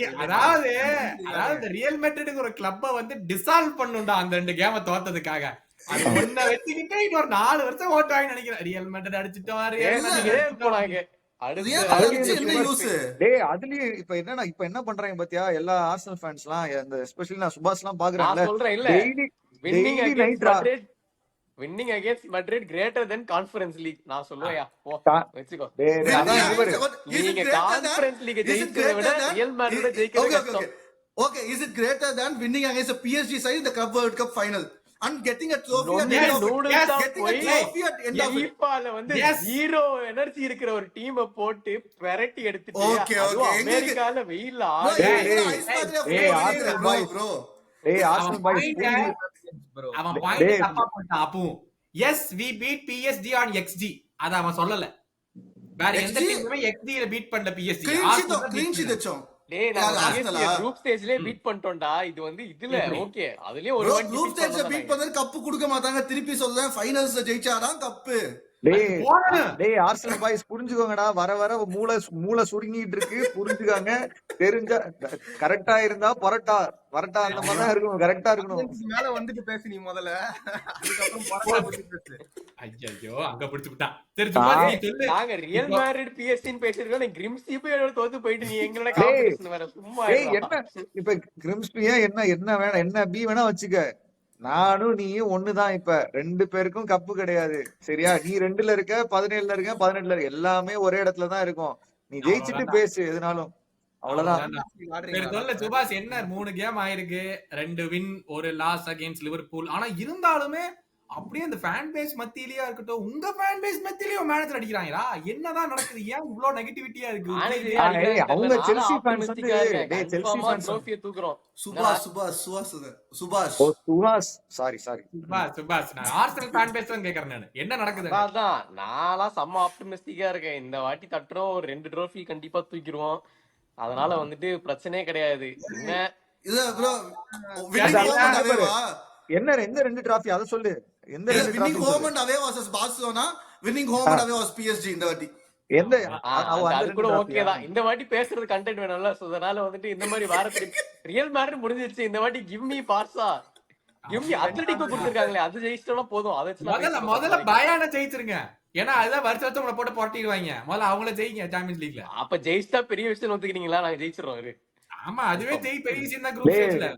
Speaker 3: அதாவது ரியல் மேட்ரிட் ஒரு கிளப்ப வந்து டிசால்வ் பண்ணுண்டா அந்த 2 கேம தோத்ததுக்காக. அது ஒண்ண வெச்சிக்கிட்டே இன்னொரு 4 வருஷம் ஓட்டுவாங்க நினைக்கிறேன். ரியல் மேட்ரிட் அடிச்சிட்டு
Speaker 1: போனாங்க. அடுத்து
Speaker 4: ஏன்
Speaker 2: அதுலயும்
Speaker 4: அடிச்சு
Speaker 2: இந்த
Speaker 4: என்ன
Speaker 2: சுபாஷ்
Speaker 4: யூஸ்?
Speaker 2: டேய் அதுலயும் இப்ப என்ன பண்றாங்க பாத்தியா எல்லா ஆர்சனல் ஃபேன்ஸ் எல்லாம் இந்த எஸ்பெஷலி நான் சுபாஷ் எல்லாம் பாக்குறேன்ல
Speaker 1: நான் சொல்றேன் இல்ல,
Speaker 2: டெய்லி
Speaker 1: வின்னிங்
Speaker 2: டெய்லி
Speaker 1: அகைன்ஸ்ட்
Speaker 2: நைட்ரா
Speaker 1: Madrid, winning against Madrid greater than conference league. நான் சொல்லுவேயா போ வெச்சுக்கோ.
Speaker 2: டேய் அதான் இங்க பாரு
Speaker 1: நீங்க கான்ஃபரன்ஸ் லீக் ஜெயிக்கிறத விட ரியல் மேட்ரிட ஜெயிக்கிறது கஷ்டம்.
Speaker 4: Okay, is it greater than winning against a PSG side in the Club World Cup final and getting a trophy at the end of it?
Speaker 3: Yes,
Speaker 4: Getting a trophy at the end of it.
Speaker 1: ஈப்பால வந்து
Speaker 3: Yes.
Speaker 1: Zero energy இருக்கிற ஒரு டீமை போட்டு பெரட்டி எடுத்துட்டு
Speaker 4: Okay,
Speaker 1: அதுவும்
Speaker 4: okay.
Speaker 1: அமெரிக்கால வெயில்ல
Speaker 4: Bro,
Speaker 1: ஆடி
Speaker 2: டேய்,
Speaker 4: இது
Speaker 2: டேய்,
Speaker 4: ice மாதிரி
Speaker 2: டேய்,
Speaker 4: அப்படியே
Speaker 2: Arsenal
Speaker 4: bro,
Speaker 2: boys.
Speaker 4: bro.
Speaker 2: டேய்
Speaker 3: அவன்
Speaker 2: ஆர்சனல் பாய்ஸ்
Speaker 3: point
Speaker 5: bro.
Speaker 3: அவன்
Speaker 2: டேய்.
Speaker 3: பாயிண்ட் தப்பா போட்டான் அப்பவும். Yes we beat PSG on xG, அத அவன் சொல்லல. வேற எந்த
Speaker 4: XG?
Speaker 3: டீமுமே எக்ஸ்ஜி பீட் பண்ணல பிஎஸ்ஜி.
Speaker 4: Clean sheet வச்சோம்.
Speaker 1: டேய்
Speaker 4: யார்
Speaker 1: நான்
Speaker 4: ஆர்சனலா?
Speaker 1: Group ஸ்டேஜ்லயே beat பண்ணிட்டோம்டா. இது வந்து இதுல
Speaker 3: எப்படி?
Speaker 1: ஓகே அதுலயே ஒரு
Speaker 4: Bro,
Speaker 1: வாட்டி
Speaker 4: group stage ல beat பண்ணது கப்பு கொடுக்க மாட்டாங்க. திருப்பி சொல்றேன், finals ல ஜெயிச்சாதான் கப்பு.
Speaker 2: டேய் ஆர்சனல் பாய்ஸ் புரிஞ்சுக்கோங்கடா வர வர மூளை சுருங்கிட்டு இருக்கு புரிஞ்சுக்காங்க தெரிஞ்சா கரெக்டா இருந்தா வரட்டா அந்த மாதிரி தான் இருக்கணும் கரெக்டா இருக்கணும்
Speaker 5: மேல வந்துட்டு பேசு நீ முதல்ல, அதுக்கப்புறம் பரவாயில்ல பத்தி பேசு.
Speaker 3: ஐயோ அங்க பிடிச்சு விட்டான். சரி சுபாஷ் நீ சொல்லு.
Speaker 1: நாங்க ரியல் மேட்ரிட் பிஎஸ்டின்னு பேசிருக்கோம். நீ கிரிம்ஸ்டியோட தோத்து போயிட்டு நீ எங்களோட
Speaker 2: டேய்.
Speaker 1: காம்படிஷன் வேற சும்மா
Speaker 2: டேய் என்ன இப்ப கிரிம்ஸ்பியா என்ன வேணா என்ன பி வேணா வச்சுக்க நானும் நீயும் ஒண்ணுதான் இப்ப 2 பேருக்கும் கப்பு கிடையாது சரியா நீ 2ல இருக்க 17ல இருக்க 18ல இருக்க எல்லாமே ஒரே இடத்துல தான் இருக்கும் நீ ஜெயிச்சுட்டு
Speaker 3: அவ்வளவுதான்.
Speaker 2: பேசு எதுனாலும் அவ்வளவுதான்
Speaker 3: சரி சொல்லு சுபாஷ், என்ன 3 கேம் ஆயிருக்கு, 2 வின் 1 லாஸ் அகைன்ஸ்ட் லிவர்பூல். ஆனா இருந்தாலுமே அப்படியே அந்த ஃபேன் பேஸ் மத்தியிலயா இருக்கட்டும், உங்க ஃபேன் பேஸ் மத்தியிலயும் மேனேஜர் அடிக்கிறாங்களா? என்னதான் நடக்குது? ஏன் இவ்வளவு நெகட்டிவிட்டியா இருக்கு?
Speaker 2: அவங்க செல்சி ஃபேன்ஸ் வந்து டேய் செல்சி ஃபேன்ஸ்
Speaker 1: ட்ரோஃபியை தூக்குறோம்.
Speaker 4: சுபாஷ்
Speaker 2: ஓ சுஹாஸ் சாரி
Speaker 3: சுபாஷ் நான் ஆர்சனல் ஃபேன் பேஸ் தான் கேக்குறேன் நானு. என்ன நடக்குது?
Speaker 1: அதான் நான்லாம் செம்ம ஆப்டிமிஸ்டிக்கா இருக்கேன். இந்த வாட்டி தட்டுறோம், ஒரு 2 ட்ரோஃபி கண்டிப்பா தூக்கிடுவோம். அதனால வந்துட்டு பிரச்சனையே கிடையாது. என்ன
Speaker 4: இது bro, winning home and away வா?
Speaker 2: என்ன எந்த 2 டிராஃபி அத சொல்லு எந்த 2
Speaker 4: winning
Speaker 2: trophy
Speaker 4: home and away versus Barcelona, winning home and away was PSG இந்த வாட்டி.
Speaker 2: எந்த
Speaker 1: அது கூட ஓகே தான். இந்த வாட்டி பேசுறது கண்டென்ட் வேணும்ல, சோ அதனால வந்துட்டு இந்த மாதிரி வாரத்துக்கு ரியல் மேட்ரிட் முடிஞ்சிருச்சு. இந்த வாட்டி give me Barca, give me Atletico கொடுத்திருக்காங்களே, அது ஜெயிச்சிட்டோம்னா போதும். அதை
Speaker 3: முதல்ல பயானா ஜெயிச்சிருங்க. ஏன்னா அதுதான் வருஷம் உங்களை போட்டு போட்டிடுவாங்க. முதல்ல அவங்கள ஜெயிங்க சாம்பியன்ஸ் லீக்ல.
Speaker 1: அப்ப ஜெயிச்சிட்டா பெரிய விஷயம் ஒத்துக்கிட்டீங்களா? நாங்க ஜெயிச்சிரோம்.
Speaker 3: ஆமா அதுவே பெரிய விஷயம் தான் குரூப் ஸ்டேஜ்ல.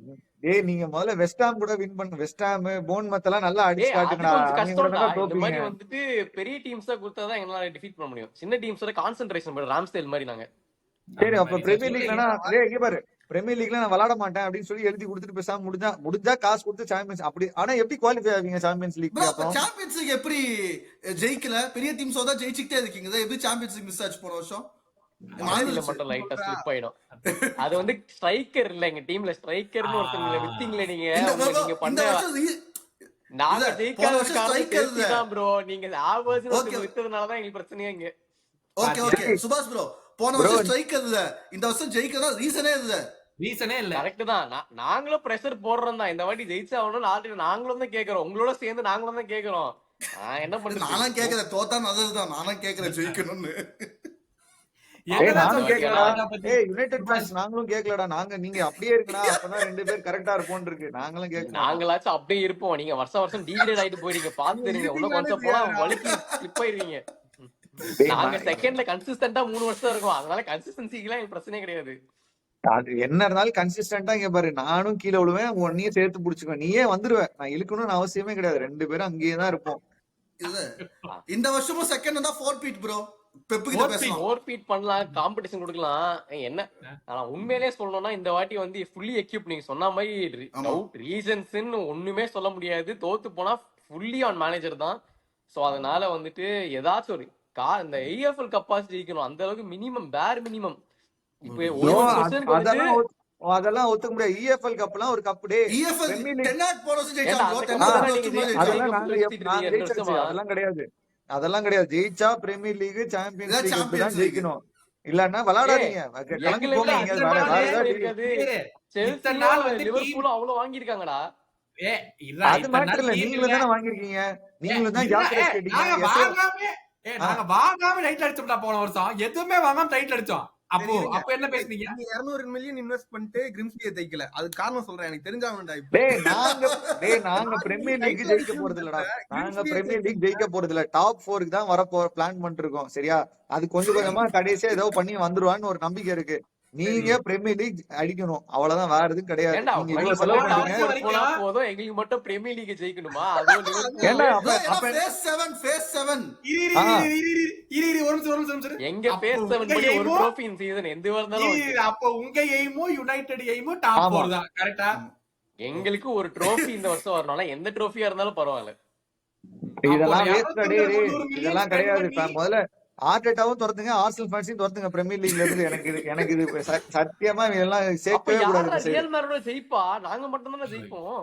Speaker 2: டேய் நீங்க முதல்ல வெஸ்ட் ஹாம் கூட வின் பண்ணு. வெஸ்ட் ஹாம் போன்மத் எல்லாம் நல்லா அடிச்சு
Speaker 1: அது
Speaker 2: காட்டுங்கடா.
Speaker 1: கொஞ்சம்
Speaker 2: அவங்க கூட
Speaker 1: கஷ்டம்டா.
Speaker 2: தான்
Speaker 1: இந்த
Speaker 2: தோப்பீங்க.
Speaker 1: மாதிரி வந்துட்டு பெரிய டீம்ஸ் தான் கொடுத்தாதான் எங்களால டிஃபீட் பண்ண முடியும். சின்ன டீம்ஸோட கான்சென்ட்ரேஷன் பண்ண ராம்ஸ்டேல் மாதிரி நாங்க.
Speaker 2: சரி அப்ப பிரீமியர் லீக்லனா டேய் இங்க பாரு பிரீமியர் லீக்ல நான் விளையாட மாட்டேன் அப்படின்னு சொல்லி எழுதி கொடுத்துட்டு பேசாம முடிஞ்சா காசு கொடுத்து சாம்பியன்ஸ் அப்படி. ஆனா எப்படி குவாலிஃபை ஆவீங்க சாம்பியன்ஸ் லீக்?
Speaker 4: Bro, அப்ப சாம்பியன்ஸ் லீக் எப்படி ஜெயிக்கல? பெரிய டீம்ஸ் தான் ஜெயிச்சிட்டே இருக்கீங்க. எப்படி சாம்பியன்ஸ் லீக் மிஸ் ஆச்சு போன வருஷம்?
Speaker 1: மனசுல மட்டும் லைட்டா ஸ்லிப் ஆயிடும். அது வந்து ஸ்ட்ரைக்கர் இல்ல, எங்க டீம்ல ஸ்ட்ரைக்கர்னு ஒருத்தங்க வித்தீங்களே நீங்க. நீங்க பண்ண நாங்க ஜெயிக்காத காரணம் தான் ப்ரோ. நீங்க ஆவர்ஸ் வித்ததுனால தான் எங்களுக்கு பிரச்சனையே இங்க.
Speaker 4: ஓகே சுபாஷ் ப்ரோ, போன வருஷம் ஸ்ட்ரைக்கர் இல்ல, இந்த வருஷம் ஜெயிக்கறதா ரீசனே இல்ல.
Speaker 1: கரெக்ட் தான். நாங்களும் பிரஷர் போடுறோம் தான். இந்த வாட்டி ஜெயிச்சா ஆகணும்னு ஆல்ரெடி நாங்களும் தான் கேக்குறோம். உங்களோட சேர்ந்து நாங்களும் தான் கேக்குறோம். என்ன பண்றது?
Speaker 4: நானும் கேக்குறேன், தோத்தா நல்லதுதான். நானும் கேக்குறேன் ஜெயிக்கணும்னு.
Speaker 2: நானும் கேக்கலடா. யுனைடெட் ஃபேன்ஸ் நாங்களும் கேக்கலடா. நீங்க அப்படியே இருக்கடா, அப்பதான் 2 பேர் கரெக்டா இருப்போம்னு இருக்கு. நாங்களும் கேக்கல.
Speaker 1: நாங்களாச்சும் அப்படியே இருப்போம். நீங்க வருஷம் டிகிரேட் ஆயிட்டு போயிடுங்க. பாத்துறீங்க இன்னும் கொஞ்சம் போனா வலிக்கு ஸ்லிப் ஆயிருவீங்க. நாங்க செகண்ட்ல கன்சிஸ்டன்ட்டா 3 வருஷம் இருக்கோம். அதனால கன்சிஸ்டன்சிக்குலாம் எனக்கு பிரச்சனை கிடையாது.
Speaker 2: அது என்ன இருந்தாலும் கன்சிஸ்டன்டா இங்க பாரு, நானும் கீழே விழுவேன், உன்னையே சேர்த்து புடிச்சுக்குவேன். நீயே வந்துருவ, நான் இழுக்கணும்னு அவசியமே கிடையாது. 2 பேரும் அங்கேயே தான் இருப்போம்.
Speaker 4: இந்த வருஷமும் செகண்ட் தான் 4 பீட் ப்ரோ. பெப்பு கிட்ட பேசலாம்,
Speaker 1: 4 பீட் பண்ணலாம், காம்படிஷன் கொடுக்கலாம். என்ன ஆனா உண்மையிலேயே சொல்லணும்னா இந்த வாட்டி வந்து ஃபுல்லி எக்யூப். நீங்க சொன்ன மாதிரி டவுட் ரீசன்ஸ்ன்னு ஒண்ணுமே சொல்ல முடியாது. தோத்து போனா ஃபுல்லி ஆன் மேனேஜர் தான். சோ அதனால வந்துட்டு ஏதாச்சும் ஒரு இந்த AFL கப்பாஸ் ஜெயிக்கணும். அந்த அளவுக்கு மினிமம் பேர் மினிமம். இப்ப
Speaker 2: அதெல்லாம் ஒத்துக்க முடியாது. EFL கப்லாம் ஒரு கப் டே.
Speaker 4: EFL 10 போனஸ் ஜெயிச்சாங்க.
Speaker 2: அதெல்லாம் கிடையாது. அதெல்லாம் கிடையாது. ஜெயிச்சா பிரீமியர் லீக், சாம்பியன்ஸ் லீக் தான் ஜெயிக்கணும். இல்லன்னா விளையாடாதீங்க. கிளம்பி போங்க.
Speaker 1: லிவர்பூல் அவ்வளவு வாங்கிருக்காங்கடா.
Speaker 2: அது மேட்டர் இல்ல. நீங்களும் தானே வாங்கிருக்கீங்க. நீங்களும் தான்
Speaker 3: நாங்க வாங்காம டைட்டில் அடிச்சோம்டா போன வருஷம். எதுவுமே வாங்காம டைட்டில் அடிச்சோம். அப்போ அப்ப என்ன பேசுனீங்க?
Speaker 5: நீ 200 மில்லியன் இன்வெஸ்ட் பண்ணிட்டு கிரிம்ஸ்பியை தைக்கல. அதுக்கு காரணம் சொல்றேன், எனக்கு தெரிஞ்சாகணும்டா இப்ப.
Speaker 2: நாங்க பிரீமியர் லீக் ஜெயிக்க போறது இல்லடா. நாங்க பிரீமியர் லீக் ஜெயிக்க போறது இல்ல. டாப் 4க்கு தான் வர பிளான் பண்ணிட்டு இருக்கோம். சரியா? அது கொஞ்சம் கொஞ்சமா கடைசியா ஏதோ பண்ணி வந்துருவான்னு ஒரு நம்பிக்கை இருக்கு. நீங்க பிரீமியர் லீக் அடிக்கணும், அவ்வளவுதான். வேற எதுவும் கிடையாது.
Speaker 1: ஏன்டா
Speaker 2: நீங்க
Speaker 1: உங்களுக்கு
Speaker 2: இவ்வளவு செலவு
Speaker 1: மட்டும்
Speaker 2: பண்றீங்க.
Speaker 1: டாப் 4 போனா போதும், எங்களுக்கு மட்டும் பிரீமியர் லீக் ஜெயிக்கணுமா? அதுவும் லிவர்பூல்.
Speaker 2: ஏன்டா
Speaker 4: bro,
Speaker 2: அப்ப
Speaker 4: phase 7
Speaker 3: ஒரு நிமிஷம்.
Speaker 1: எங்க
Speaker 3: அப்போ
Speaker 1: பேஸ் 7
Speaker 3: உங்க
Speaker 1: படி ஒரு
Speaker 3: எய்மோ
Speaker 1: ட்ரோஃபி இந்த சீசன் எந்த இருந்தாலும் okay.
Speaker 3: அப்போ உங்க எய்மோ யுனைடெட் எய்மோ டாப்
Speaker 2: ஆமா.
Speaker 3: 4 தான். கரெக்ட்டா?
Speaker 1: எங்களுக்கு ஒரு ட்ரோஃபி இந்த வருஷம் வரணும்னா எந்த ட்ரோஃபியா இருந்தாலும் பரவாயில்ல.
Speaker 2: இதெல்லாம்
Speaker 3: அப்போ
Speaker 2: வேஸ்ட் டே.
Speaker 3: 290 மில்லியன்
Speaker 2: இதெல்லாம்
Speaker 3: ஸ்பெண்ட்
Speaker 2: கிடையாது.
Speaker 3: பண்ணி
Speaker 2: முதல்ல ஆர்டெட்டாவும் துரத்துங்க, ஆர்சனல் ஃபேன்ஸையும் துரத்துங்க பிரீமியர் லீக்ல இருந்து. எனக்கு இது சத்தியமா இதெல்லாம்
Speaker 1: அப்ப
Speaker 2: சேர்க்கவே
Speaker 1: யாரா
Speaker 2: கூடாது இந்த side.
Speaker 1: ரியல் மேட்ரோட ஜெயிப்பா? நாங்க மட்டும் தானே ஜெயிப்போம்.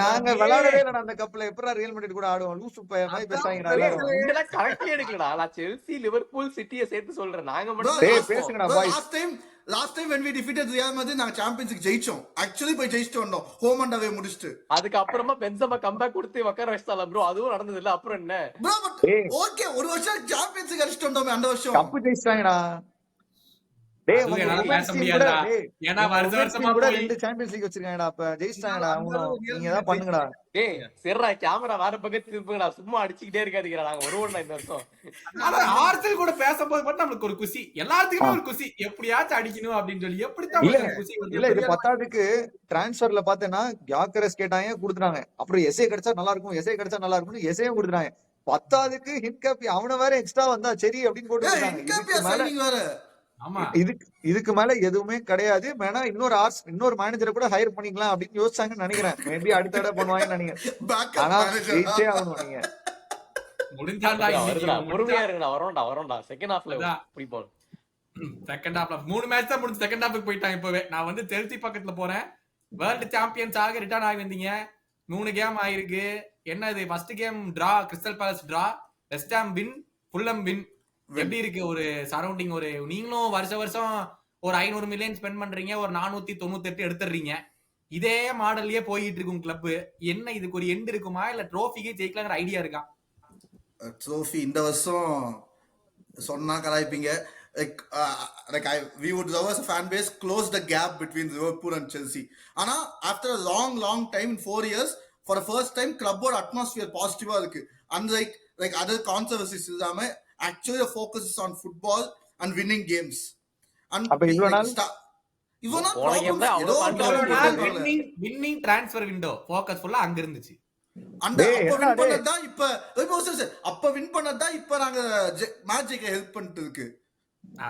Speaker 2: நாங்க விளையாடவே இல்லடா அந்த கப்ல. எப்படா ரியல் மேட்ரிட் கூட ஆடுவோம்? லூசு பையன் மாதிரி பேசுறாங்கடா எல்லாரும்.
Speaker 1: இதெல்லாம் கரெக்டே எடுக்கலடா. நான் செல்சி, லிவர்பூல், சிட்டியை சேர்த்து சொல்றேன். நாங்க
Speaker 4: bro,
Speaker 1: மட்டும்
Speaker 2: டேய்
Speaker 1: ஜெயிப்போம்.
Speaker 2: பேசுங்கடா
Speaker 4: bro,
Speaker 2: boys.
Speaker 4: last time when we defeated Real Madrid நாங்க சாம்பியன்ஸ் லீக் ஜெயிச்சோம். ஆக்சுவலி போய் ஜெயிச்சிட்டு வந்தோம், ஹோம் அண்ட் அவே முடிச்சிட்டு.
Speaker 1: அதுக்கு அப்புறமா பென்சமா கம்பேக் கொடுத்து உட்கார வச்சால ப்ரோ. அதுவும் நடந்தது இல்ல. அப்புறம் என்ன?
Speaker 4: bro but
Speaker 2: ஏய்
Speaker 4: okay, ஒரு வருஷம் சாம்பியன்ஸ் லீக் அடிச்சிட்டு வந்தோமே அந்த வருஷம்.
Speaker 2: கப்பு ஜெயிச்சிட்டாங்கடா. டேய்
Speaker 3: அதுவும்
Speaker 2: உங்க
Speaker 3: என்னால
Speaker 2: women's
Speaker 3: பேச
Speaker 2: team கூட
Speaker 3: முடியாதுடா.
Speaker 2: டேய்
Speaker 3: ஏன்னா
Speaker 2: உங்க
Speaker 3: வருஷ
Speaker 2: women's
Speaker 3: வருஷமா
Speaker 2: team கூட
Speaker 3: போய்
Speaker 2: 2 சாம்பியன்ஸ் லீக் வச்சிருக்காங்கடா. அப்ப ஜெயிச்சிட்டாங்கடா
Speaker 5: அந்த
Speaker 2: அவங்களும்.
Speaker 5: அளவு Real
Speaker 2: நீங்க தான்
Speaker 5: Madrid
Speaker 2: பண்ணுங்கடா.
Speaker 1: டேய் சரிடா, கேமரா வேற பக்கத்து திருப்புங்கடா. சும்மா அடிச்சுக்கிட்டே இருக்காதீங்கடா. நாங்க வருவோம்டா இந்த வருஷம்.
Speaker 3: ஆனா ஆர்சனல் கூட பேசும்போது மட்டும் நம்மளுக்கு ஒரு குஷி. எல்லாத்துக்குமே ஒரு குஷி. எப்படியாச்சும் அடிக்கணும் அப்படின்னு சொல்லி. எப்படித்தான்
Speaker 2: இல்ல
Speaker 3: உங்களுக்கு குஷி வருது?
Speaker 2: இல்ல இது பத்தாவதுக்கு டிரான்ஸ்ஃபர்ல பாத்தேன்னா யாக்கரஸ் கேட்டாங்க, கொடுத்துட்டாங்க. அப்புறம் எஸ்ஏ கிடைச்சா நல்லா இருக்கும், எஸ்ஏ கிடைச்சா நல்லா இருக்கும்னு எஸ்ஏயும் கொடுத்துட்டாங்க. பத்தாவதுக்கு ஹின்காப்பி அவன வேற எக்ஸ்ட்ரா வந்தா சரி அப்படின்னு போட்டு
Speaker 4: ஏய்
Speaker 2: வந்தாங்க.
Speaker 4: இன்காப்பியா
Speaker 2: இதுக்கு மேல
Speaker 4: சைனிங் வேற.
Speaker 3: ஆமா.
Speaker 2: இதுக்கு மேல எதுவுமே கிடையாது. வேணா இன்னொரு மேனேஜரை கூட ஹையர் பண்ணிக்கலாம் அப்படின்னு யோசிச்சாங்கன்னு நினைக்கிறேன். மேபி அடுத்த தடவை பண்ணுவாங்கன்னு நினைக்கிறேன்.
Speaker 4: பேக்கப்
Speaker 2: ஆனா
Speaker 4: மேனேஜர்.
Speaker 2: ஜெயிச்சே ஆகணும் நீங்க.
Speaker 3: முடிஞ்சாண்டா
Speaker 1: வருதுடா,
Speaker 3: இன்னைக்கு
Speaker 1: பொறுமையா இருங்கடா. வரோம்டா. செகண்ட் ஹாஃப்ல
Speaker 3: அதான்.
Speaker 1: பிடிப்போம்.
Speaker 3: செகண்ட் ஹாஃப்ல 3 மேட்ச் தான் முடிஞ்சு. செகண்ட் ஹாஃப்க்கு போயிட்டான். இப்பவே நான் வந்து செல்சி பக்கத்துல போறேன். வேர்ல்டு சாம்பியன்ஸ் ஆக ரிட்டர்ன் ஆகி வந்தீங்க. 3 கேம் ஆயிருக்கு. என்ன இது? First game draw, crystal palace draw, West Ham win, Fulham win. எப்படி இருக்கு ஒரு சரௌண்டிங்? ஒரு நீங்களும் வருஷம் ஒரு 500 மில்லியன் ஸ்பெண்ட் பண்றீங்க, ஒரு 498 எடுத்துறீங்க. இதே மாடல்லயே போயிட்டு இருக்கு உங்க கிளப். என்ன இதுக்கு ஒரு எண்ட் இருக்குமா, இல்ல ட்ரோஃபிக்கே ஜெயிக்கலாங்கிற ஐடியா இருக்கா?
Speaker 4: ட்ரோஃபி இந்த வருஷம் சொன்னா கலாய்ப்பீங்க. We would love as a fan base close the gap between Liverpool and Chelsea. ஆனா after a long time in 4 years for the first time club or atmosphere positive இருக்கு. Unlike other controversies இல்லாம actually the focus is on football and winning games. And
Speaker 2: அப்ப இவ்வளவு நாள்
Speaker 4: இவ்வளவு
Speaker 1: போன game தான்
Speaker 4: நாள் ஏதோ
Speaker 1: அவ்வளவு
Speaker 4: problem இருக்கு.
Speaker 3: வின்னிங் டிரான்ஸ்ஃபர் விண்டோ ஃபோக்கஸ் ஃபுல்லா அங்க இருந்துச்சு.
Speaker 4: அந்த
Speaker 2: டேய்,
Speaker 4: அப்ப
Speaker 2: என்னடா
Speaker 4: வின் பண்ணதான் இப்ப வின் பண்ணதான் இப்ப நாங்க மேட்சுக்கு ஹெல்ப் பண்ணிட்டு இருக்கு.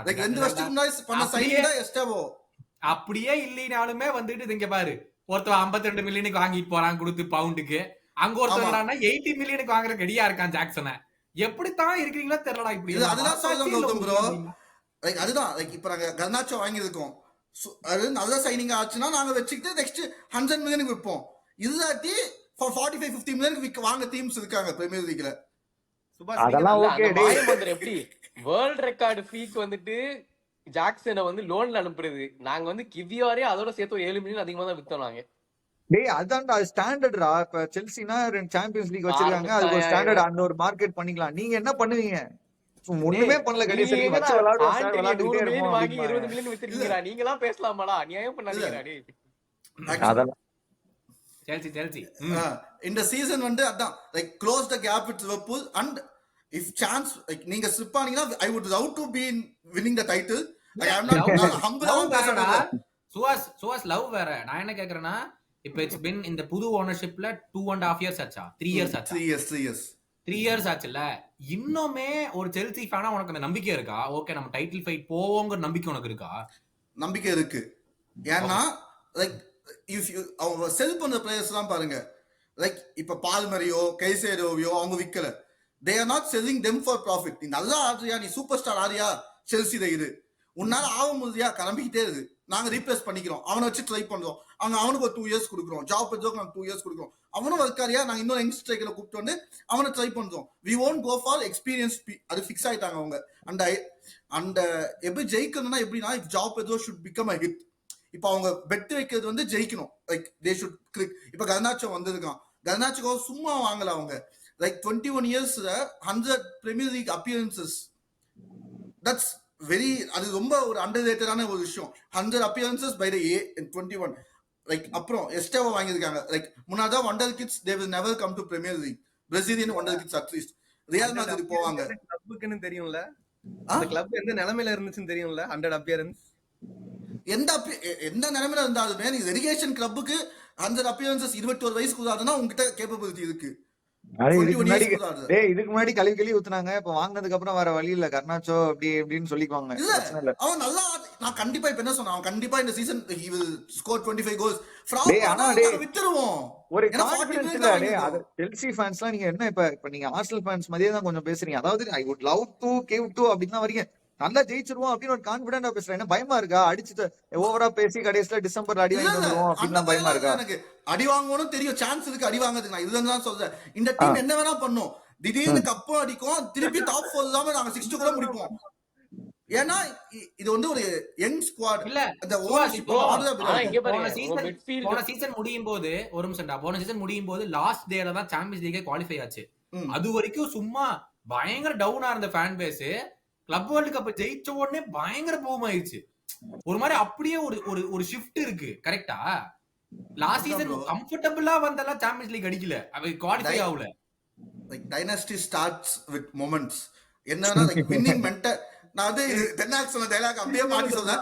Speaker 4: லைக் 2 வருஷத்துக்கு முன்னாடி பண்ண சைனிங் தான் எஸ்டாவோ.
Speaker 3: அப்படியே இல்லைனாலுமே வந்துட்டு இங்க பாரு, ஒருத்தன் 52 மில்லியனுக்கு வாங்கிட்டு போறான் கொடுத்து பவுண்டுக்கு. அங்க ஒருத்தவங்க 80 மில்லியனுக்கு வாங்குற ரெடியா இருக்கான் ஜாக்சனை. எப்படித்தான் இருக்கீங்களோ தெரியலடா. இப்படி
Speaker 4: இது அதுதான் சொல்லுங்க ப்ரோ. லைக் அதுதான் லைக் இப்ப நாங்க கர்னாச்சோ வாங்கி இருக்கோம். அது நல்ல சைனிங் ஆச்சுன்னா நாங்க வச்சுக்கிட்டு நெக்ஸ்ட் 100 மில்லியனுக்கு விற்போம். இல்லாட்டி ஃபார் 45-50 மில்லியனுக்கு வாங்க டீம்ஸ் இருக்காங்க பிரீமியர் லீக்ல.
Speaker 2: அதெல்லாம்
Speaker 1: இல்ல,
Speaker 2: ஓகே.
Speaker 1: அந்த மாயமந்திரம் எப்படி வேர்ல்ட் ரெக்கார்டு ஃபீக்கு வந்துட்டு ஜாக்சனை வந்து லோன்ல அனுப்புறது. நாங்க வந்து கிவியாரே அதோட சேர்த்து ஒரு 7 மில்லியன் அதிகமா தான் வித்தோம் நாங்க.
Speaker 2: டேய் அதான்டா ஸ்டாண்டர்ட்ரா. இப்ப செல்சினா 2 சாம்பியன்ஸ் லீக் வச்சிருக்காங்க, அதுக்கு ஒரு ஸ்டாண்டர்ட் அந்த ஒரு மார்க்கெட் பண்ணிக்கலாம். நீங்க என்ன பண்ணுவீங்க? ஒண்ணுமே பண்ணல. கடைசி வரைக்கும் வச்சு விளையாடுவோம் சார், விளையாடிட்டே இருப்போம்
Speaker 1: வாங்கி
Speaker 2: அப்படிம்பாங்க.
Speaker 1: 20 மில்லியன் வித்துட்டீங்கடா. நீங்களா பேசலாமாடா? நியாயம் பண்ணாதீங்கடா டேய்.
Speaker 2: அதெல்லாம்
Speaker 3: செல்சி
Speaker 4: இந்த சீசன் வந்து அதான் like close the gap with Liverpool and if chance like நீங்க ஸ்லிப் ஆனீங்கன்னா I would love to be in winning the title. Like I am not ஹம்பிளா பேசறேன்.
Speaker 3: சுவாஸ் லவ் வேற. நான் என்ன கேக்குறேன்னா, இப்போ இட்ஸ் பின் இந்த புது ஓனர்ஷிப்ல 2.5 இயர்ஸ் ஆச்சா, 3 இயர்ஸ் ஆச்சா? 3 இயர்ஸ் ஆச்சுல்ல. இன்னுமே ஒரு செல்சி ஃபேனா உனக்கு அந்த நம்பிக்கை இருக்கா? ஓகே நம்ம டைட்டில் ஃபைட் போவோங்கிற நம்பிக்கை உனக்கு இருக்கா?
Speaker 4: நம்பிக்கை இருக்கு. ஏன்னா லைக் இஃப் யூ அவங்க செல் பண்ற பிளேயர்ஸ் எல்லாம் பாருங்க. லைக் இப்ப பால்மரியோ கைசேரோவியோ அவங்க விக்கல. they are not selling them for profit. நீ நல்லா ஆடுறியா, நீ சூப்பர் ஸ்டார் ஆடுறியா, செல்சில இரு. உன்னால ஆக முடியா, கிளம்பிக்கிட்டே இருக்கு. நாங்க ரீப்ளேஸ் பண்ணிக்கிறோம், அவனை வச்சு ட்ரை பண்றோம். அவனுக்கு ஒரு 2 இயர்ஸ் கொடுக்குறோம். ஜாப் பெட்ரோக்கு நாங்க 2 இயர்ஸ் கொடுக்குறோம். அவனும் இருக்காரியா, நாங்க இன்னொரு யங் ஸ்ட்ரைக்கரை கூப்பிட்டு வந்து அவனை ட்ரை பண்றோம். we won't go for experience. அது ஃபிக்ஸ் ஆயிட்டாங்க அவங்க. அந்த எப்படி ஜெயிக்கணும்னா எப்படின்னா, if João Pedro should become a hit. இப்ப அவங்க பெட் வைக்கிறது வந்து ஜெயிக்கணும். Like they should click. இப்ப கர்னாச்சோ வந்திருக்கான். கர்னாச்சோ சும்மா வாங்கல அவங்க. லைக் 21 இயர்ஸ்ல 100 Premier League appearances. That's very அது ரொம்ப ஒரு அண்டர்ரேட்டடான ஒரு விஷயம். 100 appearances by the 21 லைக் அப்புறம் எஸ்டேவா வாங்கியிருக்காங்க. லைக் முன்னாடி wonder kids they will never come to Premier League. Brazilian wonder kids at least Real Madrid போவாங்க.
Speaker 5: கிளப்புக்குன்னு தெரியும்ல, அந்த கிளப் எந்த நிலைமையில இருந்துச்சுன்னு தெரியும்ல. 100 appearance
Speaker 4: எந்த நிலைமையில இருந்தாலுமே நீ ரெலிகேஷன் கிளப்புக்கு 100 appearances 21 வயசுக்கு ஆகுதுன்னா உங்ககிட்ட கேப்பபிலிட்டி இருக்கு.
Speaker 2: இதுக்கு முன்னாடி கழுவி ஊத்துனாங்க. இப்ப வாங்கினதுக்கு அப்புறம் வேற வழி இல்ல. கர்னாச்சோ அப்படி இப்படின்னு சொல்லிக்குவாங்க.
Speaker 4: அவன் நல்லா நான் கண்டிப்பா இப்ப என்ன சொன்னேன், அவன் கண்டிப்பா இந்த season he will score 25 goals. வித்துருவோம்.
Speaker 2: ஒரு கான்ஃபிடன்ஸ் இல்ல. அது செல்சி ஃபேன்ஸ்லாம் நீங்க என்ன இப்ப நீங்க ஆர்சனல் ஃபேன்ஸ் மாதிரியே தான் கொஞ்சம் பேசுறீங்க. அதாவது ஐ would love to give to அப்படின்னா வரீங்க. நல்லா ஜெயிச்சிருவோம் அப்படின்னு ஒரு கான்பிடண்டா பேசுறேன். என்ன பயமா இருக்கா? அடிச்சுட்டு ஓவரா பேசி கடைசியில டிசம்பர்ல அடி வாங்கி வந்துருவோம் அப்படின்னு பயமா இருக்கா?
Speaker 4: எனக்கு அடி வாங்கணும் தெரியும், சான்ஸ் இருக்கு அடி வாங்குறதுக்கு. நான் இதுதான் சொல்றேன். இந்த டீம் என்ன வேணா பண்ணும். திடீர்னு கப்பும் அடிக்கும், திருப்பி டாப் 4 இல்லாம நாங்க 6 கூட முடிப்போம். ஏன்னா இது வந்து ஒரு யங் ஸ்குவாட்.
Speaker 3: இல்ல
Speaker 4: அந்த
Speaker 3: போன சீசன் முடியும் போது ஒரு நிமிஷம்டா, போன சீசன் முடியும் போது லாஸ்ட் டேல தான் சாம்பியன்ஸ் லீக் குவாலிஃபை ஆச்சு. அது வரைக்கும் சும்மா பயங்கர டவுனா இருந்த fan base club World Cup ஜெயிச்ச உடனே பயங்கர பூம் ஆயிடுச்சு. ஒரு மாதிரி அப்படியே ஒரு ஷிஃப்ட் இருக்கு. கரெக்டா? லாஸ்ட் சீசன் கம்ஃபர்டபிளா வந்தெல்லாம் சாம்பியன்ஸ் லீக் அடிக்கல, அவ குவாலிஃபை ஆகல.
Speaker 4: Like dynasty starts with moments. என்னன்னா லைக் வின்னிங் மென்டல். நான் வந்து தென்னாக் சொன்ன டைலாக் அப்படியே மாத்தி சொல்றேன்.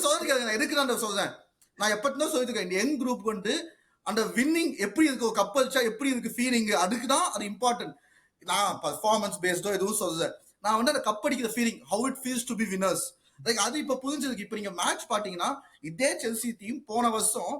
Speaker 4: சொல்றேன் எதுக்கு நான் சொல்றேன். நான் எப்பதான் சொல்லிருக்கேன், இந்த யங் குரூப் வந்து அந்த வின்னிங் எப்படி இருக்கு, கப் அடிச்சா எப்படி இருக்கு ஃபீலிங், அதுக்குதான் அது இம்பார்ட்டன்ட். நான் பர்ஃபார்மன்ஸ் பேஸ்டோ எதுவும் சொல்றேன். நான் வந்து அந்த கப் அடிக்கிற feeling, how it feels to be winners, like அது இப்ப புரிஞ்சிருக்கு. இப்ப நீங்க மேட்ச் பாத்தீங்கன்னா இதே செல்சி டீம் போன வருஷம்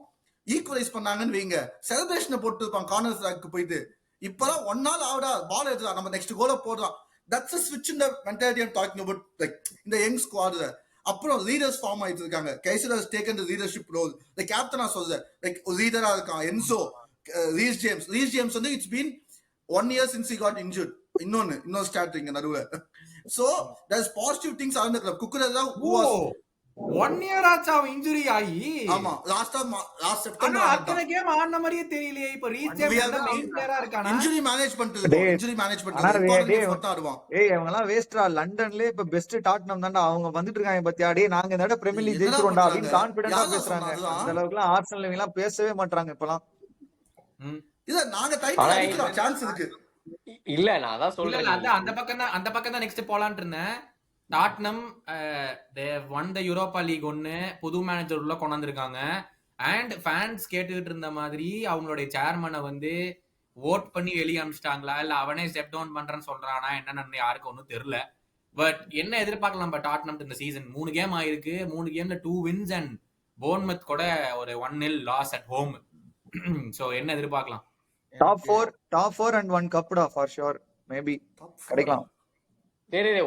Speaker 4: ஈக்குவலைஸ் பண்ணாங்கன்னு வைங்க, செலிப்ரேஷனை போட்டு இருப்பாங்க கார்னர் ஃபிளாக்கு போயிட்டு. இப்பதான் 1 நாள் ஆகுதா பால் எடுத்துலாம், நம்ம நெக்ஸ்ட் கோல போடலாம். That's a switch in the mentality I'm talking about. Like இந்த யங் ஸ்குவாட்ல அப்புறம் லீடர்ஸ் ஃபார்ம் ஆயிட்டு இருக்காங்க. Kaiser has taken the leadership role. the captain சொல்றேன், லைக் லீடரா இருக்கான். என்சோ, ரீஸ் ஜேம்ஸ் வந்து it's been 1 year since he got injured. இன்னொரு start இங்க நடுவுல. So there's positive things on the club. குக்குரேலா who was
Speaker 3: 1 year ஆச்சா அவன் இன்ஜுரி ஆகி.
Speaker 4: ஆமா லாஸ்ட் செப்டம்பர்
Speaker 3: அத்தனை கேம் ஆடின மாதிரியே தெரியலையே. இப்ப ரீச் மெயின் பிளேயரா இருக்கானா?
Speaker 4: இன்ஜுரி மேனேஜ்மென்ட் ஆடுவான்.
Speaker 2: அவங்க எல்லாம் வேஸ்ட்ரா. லண்டன்ல இப்ப பெஸ்ட் டாட்னம் தான்டா. அவங்க வந்துட்டு இருக்காங்க பத்தியா? டேய் நாங்க இந்த தடவை பிரீமியர் லீக் ஜெயிச்சிரோம்டா அப்படின்னு கான்ஃபிடென்ட்டா பேசுறாங்க. அந்த அளவுக்கு எல்லாம் ஆர்சனல் எல்லாம் பேசவே மாட்டாங்க இப்பலாம்.
Speaker 4: இல்ல நாங்க டைட்டில் அடிக்கலாம் சான்ஸ் இருக்கு.
Speaker 1: இல்ல நான் அதான் சொல்றேன்.
Speaker 3: அந்த பக்கம் தான் நெக்ஸ்ட் போலான்னு இருந்தேன். Tottenham they won the Europa League 1, புது மேனேஜர் உள்ள கொண்டு வந்திருக்காங்க. அண்ட் ஃபேன்ஸ் கேட்டுக்கிட்டு இருந்த மாதிரி அவங்களுடைய சேர்மனை வந்து ஓட் பண்ணி வெளியே அனுப்பிச்சிட்டாங்களா இல்ல அவனே ஸ்டெப் டவுன் பண்றேன்னு சொல்றானா என்னன்னு யாருக்கு ஒன்றும் தெரியல. பட் என்ன எதிர்பார்க்கலாம் நம்ம டாட்னம் இந்த சீசன்? 3 கேம் ஆயிருக்கு. 3 கேம்ல 2 wins அண்ட் போர்ன்மத் கூட ஒரு 1-0 லாஸ் அட் ஹோம். சோ என்ன எதிர்பார்க்கலாம்?
Speaker 2: டாப் 4 and 1 கப்டா ஃபார் ஷூர். மேபி கிடைக்கலாம்.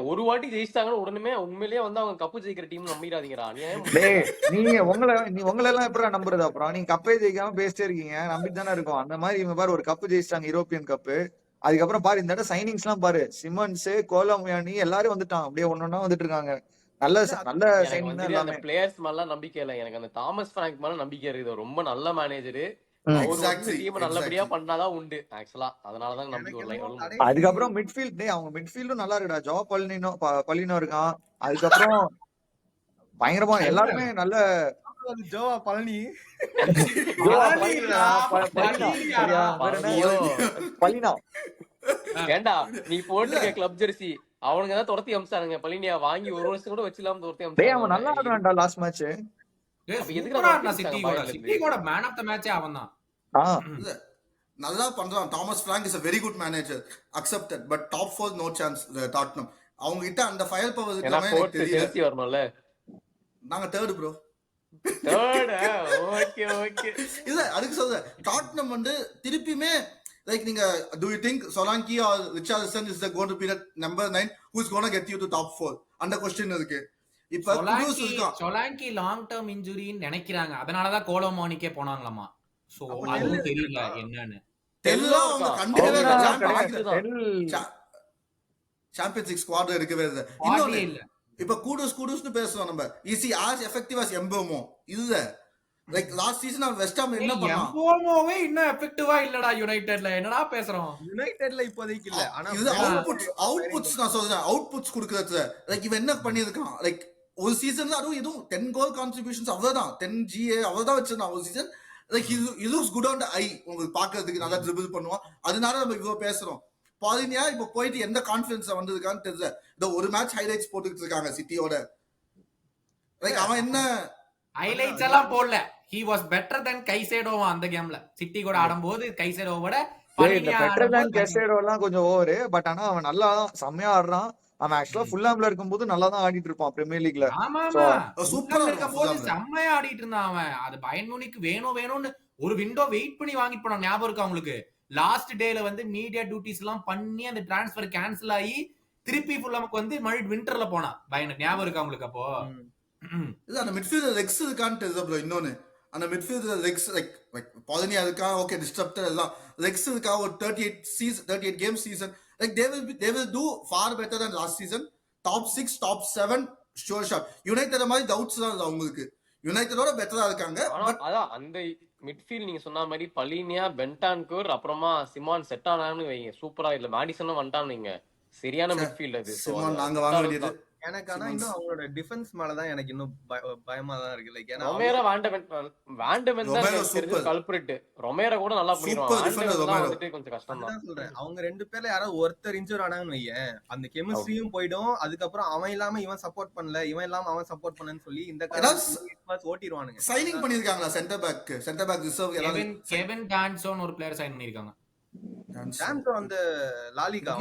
Speaker 1: ஒரு வாட்டி ஜெயிச்சிட்டாங்கன்னு உடனே உண்மையிலேயே வந்து அவங்க கப்பு ஜெயிக்கிற டீம் நம்பிடாதீங்கடா.
Speaker 2: நீங்க உங்களை எல்லாம் எப்படா நம்புறது? அப்புறம் நீங்க கப்பே ஜெயிக்காம பேசிட்டே இருக்கீங்க, நம்பிட்டு தானே இருக்கும். அந்த மாதிரி இவங்க பாரு ஒரு கப்பு ஜெயிச்சிட்டாங்க, யூரோப்பியன் கப்பு. அதுக்கப்புறம் பாரு இந்த இடம் சைனிங்ஸ் எல்லாம் பாரு, சிமன்ஸ், கோலமுயானி எல்லாரும் வந்துட்டான். அப்படியே ஒன்னொன்னா வந்துட்டு இருக்காங்க. நல்ல சைனிங் தான்.
Speaker 1: அந்த பிளேயர்ஸ் மேல நம்பிக்கை இல்ல எனக்கு. அந்த தாமஸ் பிராங்க் மேல நம்பிக்கை இருக்குது. ரொம்ப நல்ல மேனேஜரு. டீம் நல்லபடியா பண்ணாதான் உண்டு ஆக்சுவலா. அதனாலதான் நம்பிக்கை இல்லை.
Speaker 2: அதுக்கப்புறம் மிட்ஃபீல்ட் அவங்க மிட்ஃபீல்டும் நல்லா இருக்குடா. ஜோ பலினோ இருக்கான். அதுக்கப்புறம் பயங்கரமா எல்லாருமே நல்ல
Speaker 5: ஜோவா பழனி
Speaker 2: பலினா.
Speaker 1: ஏண்டா நீ போட்டிருக்க கிளப் ஜெர்சி அவனுங்க தான் துரத்தி அமிச்சானுங்க. பலினியா வாங்கி 1 வருஷம் கூட வச்சில்லாம துரத்தி அமிச்சாங்க.
Speaker 2: அவன் நல்லா ஆடுறான்டா லாஸ்ட் மேட்ச்.
Speaker 4: நல்லா பண்றான். Thomas Frank is a very good manager, accepted, but top 4 no chance. Tottenham அவங்க கிட்ட அந்த ஃபயர் பவர் இருக்கவே எனக்கு தெரியல.
Speaker 1: செல்சி வரணும்ல.
Speaker 4: நாங்க தேர்ட் ப்ரோ.
Speaker 1: ஓகே
Speaker 4: இல்ல அதுக்கு சொல்றேன். டாட்னம் வந்து திருப்பியுமே லைக் நீங்க do you think Solanke or Richarlison is going to be the number 9 who's going to get you to top 4? அந்த क्वेश्चन இருக்கு. இப்ப
Speaker 3: சொலாங்கி லாங் டர்ம் இன்ஜுரின்னு நினைக்கிறாங்க. அதனாலதான் கோலோமானிக்கே போனாங்களாமா. சோ அதுவும் தெரியல என்னன்னு.
Speaker 4: சாம்பியன்ஸ் லீக் ஸ்குவாட் இருக்கவே இல்ல. இப்ப கூடுஸ்னு பேசுறோம் நம்ம. Is he as effective as எம்பேமோ? இல்ல. லைக் லாஸ்ட் சீசன் அவன் வெஸ்ட் ஹாம் என்ன பண்ணான்?
Speaker 3: எம்போமோவே இன்னும் எஃபெக்டிவா இல்லடா யுனைட்டட்ல. என்னடா பேசுறோம்?
Speaker 5: யுனைட்டட்ல இப்போதைக்கு இல்ல. ஆனா
Speaker 4: இது அவுட்புட்ஸ் நான் சொல்றேன், அவுட்புட்ஸ் கொடுக்கறது. லைக் இவன் என்ன பண்ணியிருக்கான், லைக் ஒரு சீசன்ல அதுவும் இதுவும் 10 கோல் கான்ட்ரிபியூஷன்ஸ் அவ்வளவுதான், 10 GA அவ்வளவுதான் வச்சிருந்தான் ஒரு சீசன். லைக் இது லுக்ஸ் குட் ஆன் த ஐ, உங்களுக்கு பாக்குறதுக்கு நல்லா ட்ரிபிள் பண்ணுவான். அதனால நம்ம இவ்வளவு பேசுறோம். பாலினியா இப்ப போயிட்டு எந்த கான்ஃபிடன்ஸ் வந்திருக்கான்னு தெரியல. இந்த ஒரு மேட்ச் ஹைலைட்ஸ் போட்டுக்கிட்டு இருக்காங்க சிட்டியோட. லைக் அவன் என்ன
Speaker 3: ஹைலைட்ஸ் எல்லாம் போடல. he was better than கைசேடோவா அந்த கேம்ல. சிட்டி கூட ஆடும்போது கைசேடோவோட
Speaker 2: இந்த பெட்டர் தேன் கெசேடோ எல்லாம் கொஞ்சம் ஓவரு. பட் ஆனா அவன் நல்லா செம்மையா ஆடுறான். அவன் ஆக்சுவலா ஃபுல்லாம்ல இருக்கும்போது நல்லா தான் ஆடிட்டு இருப்பான் பிரீமியர் லீக்ல.
Speaker 3: ஆமா
Speaker 4: சூப்பரா
Speaker 3: இருக்கும்போது செம்மையா ஆடிட்டு இருந்தான் அவன். அது பயன் முனிக்கு வேணும்னு ஒரு விண்டோ வெயிட் பண்ணி வாங்கிட்டு போனான். ஞாபகம் இருக்கா உங்களுக்கு? லாஸ்ட் டேல வந்து மீடியா டியூட்டிஸ் எல்லாம் பண்ணி அந்த டிரான்ஸ்ஃபர் கேன்சல் ஆகி திருப்பி ஃபுல்லாமுக்கு வந்து மறுபடியும் விண்டர்ல போனான் பயன். ஞாபகம் இருக்கா உங்களுக்கு? அப்போ
Speaker 4: இது அந்த மிட்ஃபீல்டர் ரெக்ஸ் இருக்கான்னு தெரியல ப்ரோ. இன்னொன்னு அந்த மிட்ஃபீல்டர் ரெக்ஸ் லைக் பாலினியா இருக்கா, ஓகே டிஸ்டர்ப்டர் எல்லாம். ரெக்ஸ் இருக்கா ஒரு 38 game season. Like they will do far better than last season. Top 6, top 7 sure shot. United மாதிரி டவுட்ஸ் தான் அவங்களுக்கு. யுனைட்டடோட பெட்டரா இருக்காங்க.
Speaker 1: அதான் அந்த மிட்ஃபீல்ட் நீங்க சொன்ன மாதிரி பலினியா, பென்டான்கூர், அப்புறமா சிமான் செட் ஆனான்னு வைங்க. சூப்பரா இல்ல மேடிசனும் வந்துட்டான்னு வைங்க. சரியான மிட்ஃபீல்ட் அது.
Speaker 4: சிமான் நாங்க வாங்க வேண்டியது.
Speaker 5: எனக்கு ஆனா இன்னும் அவங்களோட டிஃபென்ஸ் மேலதான் எனக்கு இன்னும் பயமா தான் இருக்கு. லைக் ஏன்னா
Speaker 1: ரொமேரோ வாண்டமென் தான் கல்பிரிட். ரொமேரோ கூட நல்லா பண்ணிடுவான். கொஞ்சம் கஷ்டம் தான்
Speaker 5: சொல்றேன். அவங்க ரெண்டு பேர்ல யாரோ ஒருத்தர் இன்ஜூர் ஆனாங்கன்னு வையேன், அந்த கெமிஸ்ட்ரியும் போயிடும். அதுக்கப்புறம் அவன் இல்லாம இவன் சப்போர்ட் பண்ணல, இவன் இல்லாம அவன் சப்போர்ட் பண்ணலன்னு சொல்லி இந்த ஓட்டிடுவானுங்க.
Speaker 4: சைனிங் பண்ணிருக்காங்களா centre back reserve
Speaker 3: Kevin Danso ஒரு பிளேயர் சைன் பண்ணிருக்காங்க.
Speaker 5: டான்சோ அந்த லாலிகா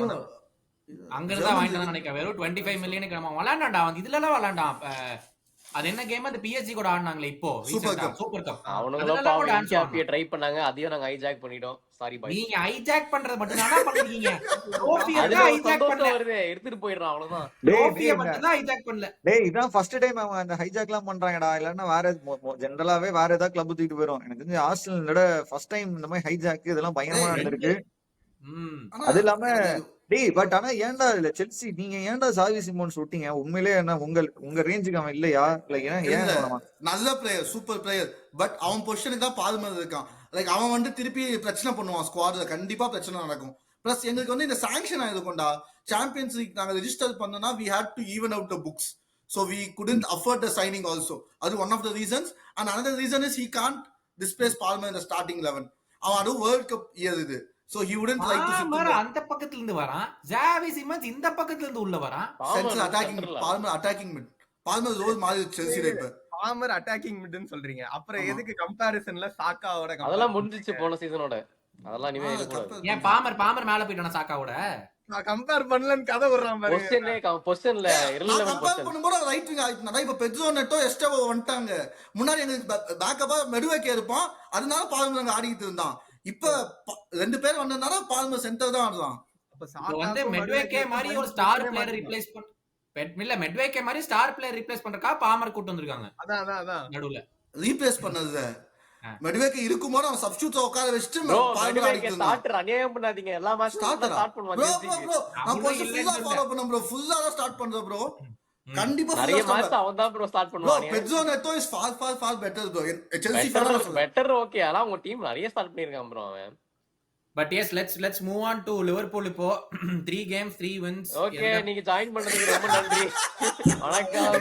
Speaker 3: அங்க இருந்தா வாங்கிட்டு நினைக்கிறேன். வெறும் 25 மில்லியனுக்கு நம்ம விளையாண்டான்டா. அவன் இதுல எல்லாம் விளையாண்டான். அது என்ன கேம்? அந்த PSG கூட ஆடுனாங்களே இப்போ சூப்பர் கப்.
Speaker 1: அவனுங்க ட்ரை பண்ணாங்க, அதையும் நாங்க ஹைஜாக் பண்ணிட்டோம். சாரி பாய்.
Speaker 3: நீங்க ஹைஜாக் பண்றது மட்டும் தானா பண்ணிருக்கீங்க? ட்ரோஃபியை தான் ஹைஜாக் பண்ணல.
Speaker 1: எடுத்துட்டு போயிடுறான் அவ்வளவுதான்.
Speaker 3: ட்ரோஃபியை மட்டும் தான் ஹைஜாக் பண்ணல.
Speaker 2: டேய் இதான் ஃபர்ஸ்ட் டைம் அவங்க அந்த ஹைஜாக்லாம் பண்றாங்கடா. இல்லன்னா வேற ஜெனரலாவே வேற ஏதாவது கிளப் தூக்கிட்டு போயிடும். எனக்கு தெரிஞ்சு ஆர்சனலோட ஃபர்ஸ்ட் டைம் இந்த மாதிரி ஹைஜாக் இதெல்லாம் பயங்கரமா நடந்திருக்கு. அது இல்லாம டேய் பட் ஆனா ஏன்டா இல்ல செல்சி நீங்க ஏன்டா சாவி சிமோன்ஸ் விட்டீங்க? உண்மையிலேயே என்ன உங்க ரேஞ்சுக்கு அவன் இல்லையா? லைக் ஏன்
Speaker 4: நல்ல பிளேயர், சூப்பர் பிளேயர். பட் அவன் பொசிஷனுக்கு தான் பால்மர் இருக்கான். லைக் அவன் வந்து திருப்பி பிரச்சனை பண்ணுவான். ஸ்குவாட்ல கண்டிப்பா பிரச்சனை நடக்கும். பிளஸ் எங்களுக்கு வந்து இந்த சாங்ஷன் ஆயிருக்கும்டா. சாம்பியன்ஸ் லீக் நாங்க ரெஜிஸ்டர் பண்ணோம்னா we had to even out the books, so we couldn't afford the signing also. அது one of the reasons. And another reason is he can't displace Palmer in the starting 11. அவன் அது world cup year இது. So he wouldn't like to sit
Speaker 3: Palmer அந்த பக்கத்துல இருந்து வரான். Xavi Siemens இந்த பக்கத்துல இருந்து உள்ள வரான்.
Speaker 4: Central attacking, Palmer attacking mid. Palmer role மாதிரி செல்சில இப்ப.
Speaker 5: Palmer attacking midன்னு சொல்றீங்க. அப்புறம் எதுக்கு கம்பேரிசன்ல சாக்காவோட
Speaker 1: அதெல்லாம் முடிஞ்சிச்சு போன சீசனோட. அதெல்லாம் இனிமே இருக்க.
Speaker 3: ஏன் பாமர் மேல போய்ட்டானா சாக்காவோட?
Speaker 5: நான் கம்பேர் பண்ணலன்னு கதை விடுறான் பாருங்க.
Speaker 1: பொசிஷன்ல
Speaker 4: irrelevant கம்பேர் பண்ணும்போது ரைட் விங் ஆயிடுனா. இப்ப பெட்ரோ நெட்டோ எஸ்டவோ வந்துட்டாங்க. முன்னாடி எங்களுக்கு பேக்கப்பா மெடுவேக்கே இருப்பான். அதனால பால்மர் ஆடிட்டு இருந்தான். இப்ப ரெண்டு பேர் வந்தனால பால்மர் சென்டர் தான் ஆடுறான்.
Speaker 3: அப்ப வந்து மெட்வேக்கே மாதிரி ஒரு ஸ்டார் பிளேயர் ரிப்ளேஸ் இல்ல மெட்வேக்கே மாதிரி ஸ்டார் பிளேயர் ரிப்ளேஸ் பண்றதுக்கா பாமர் கூட்டி வந்திருக்காங்க.
Speaker 5: அதான்
Speaker 3: நடுவுல
Speaker 4: ரீப்ளேஸ் பண்ணது. மெட்வேக்கே இருக்கும்போது அவன் சப்ஸ்டிட்யூட் உட்கார வச்சிட்டு பால்மர் ஆடிட்டு இருந்தான்.
Speaker 1: ஸ்டார்டர் அநியாயம் பண்ணாதீங்க. எல்லா மேட்ச் ஸ்டார்ட் பண்ணுவாங்க.
Speaker 4: ப்ரோ நான் போய் ஃபுல்லா ஃபாலோ பண்ணேன் ப்ரோ. ஃபுல்லா தான் ஸ்டார்ட் பண்றேன் ப்ரோ. கண்டிப்பா
Speaker 1: நிறைய மேட்ச் அவன் தான் ப்ரோ ஸ்டார்ட் பண்ணுவாங்க.
Speaker 4: Pedro Neto is far better bro. Chelsea
Speaker 1: better okay. ஆனா உங்க டீம் நிறைய ஸ்டார்ட் பண்ணிருக்கான் ப்ரோ அவன்.
Speaker 3: But yes, let's move on to Liverpool. இப்போ 3 games 3 wins.
Speaker 1: ஓகே நீங்க ஜாயின் பண்ணதுக்கு ரொம்ப நன்றி. வணக்கம்.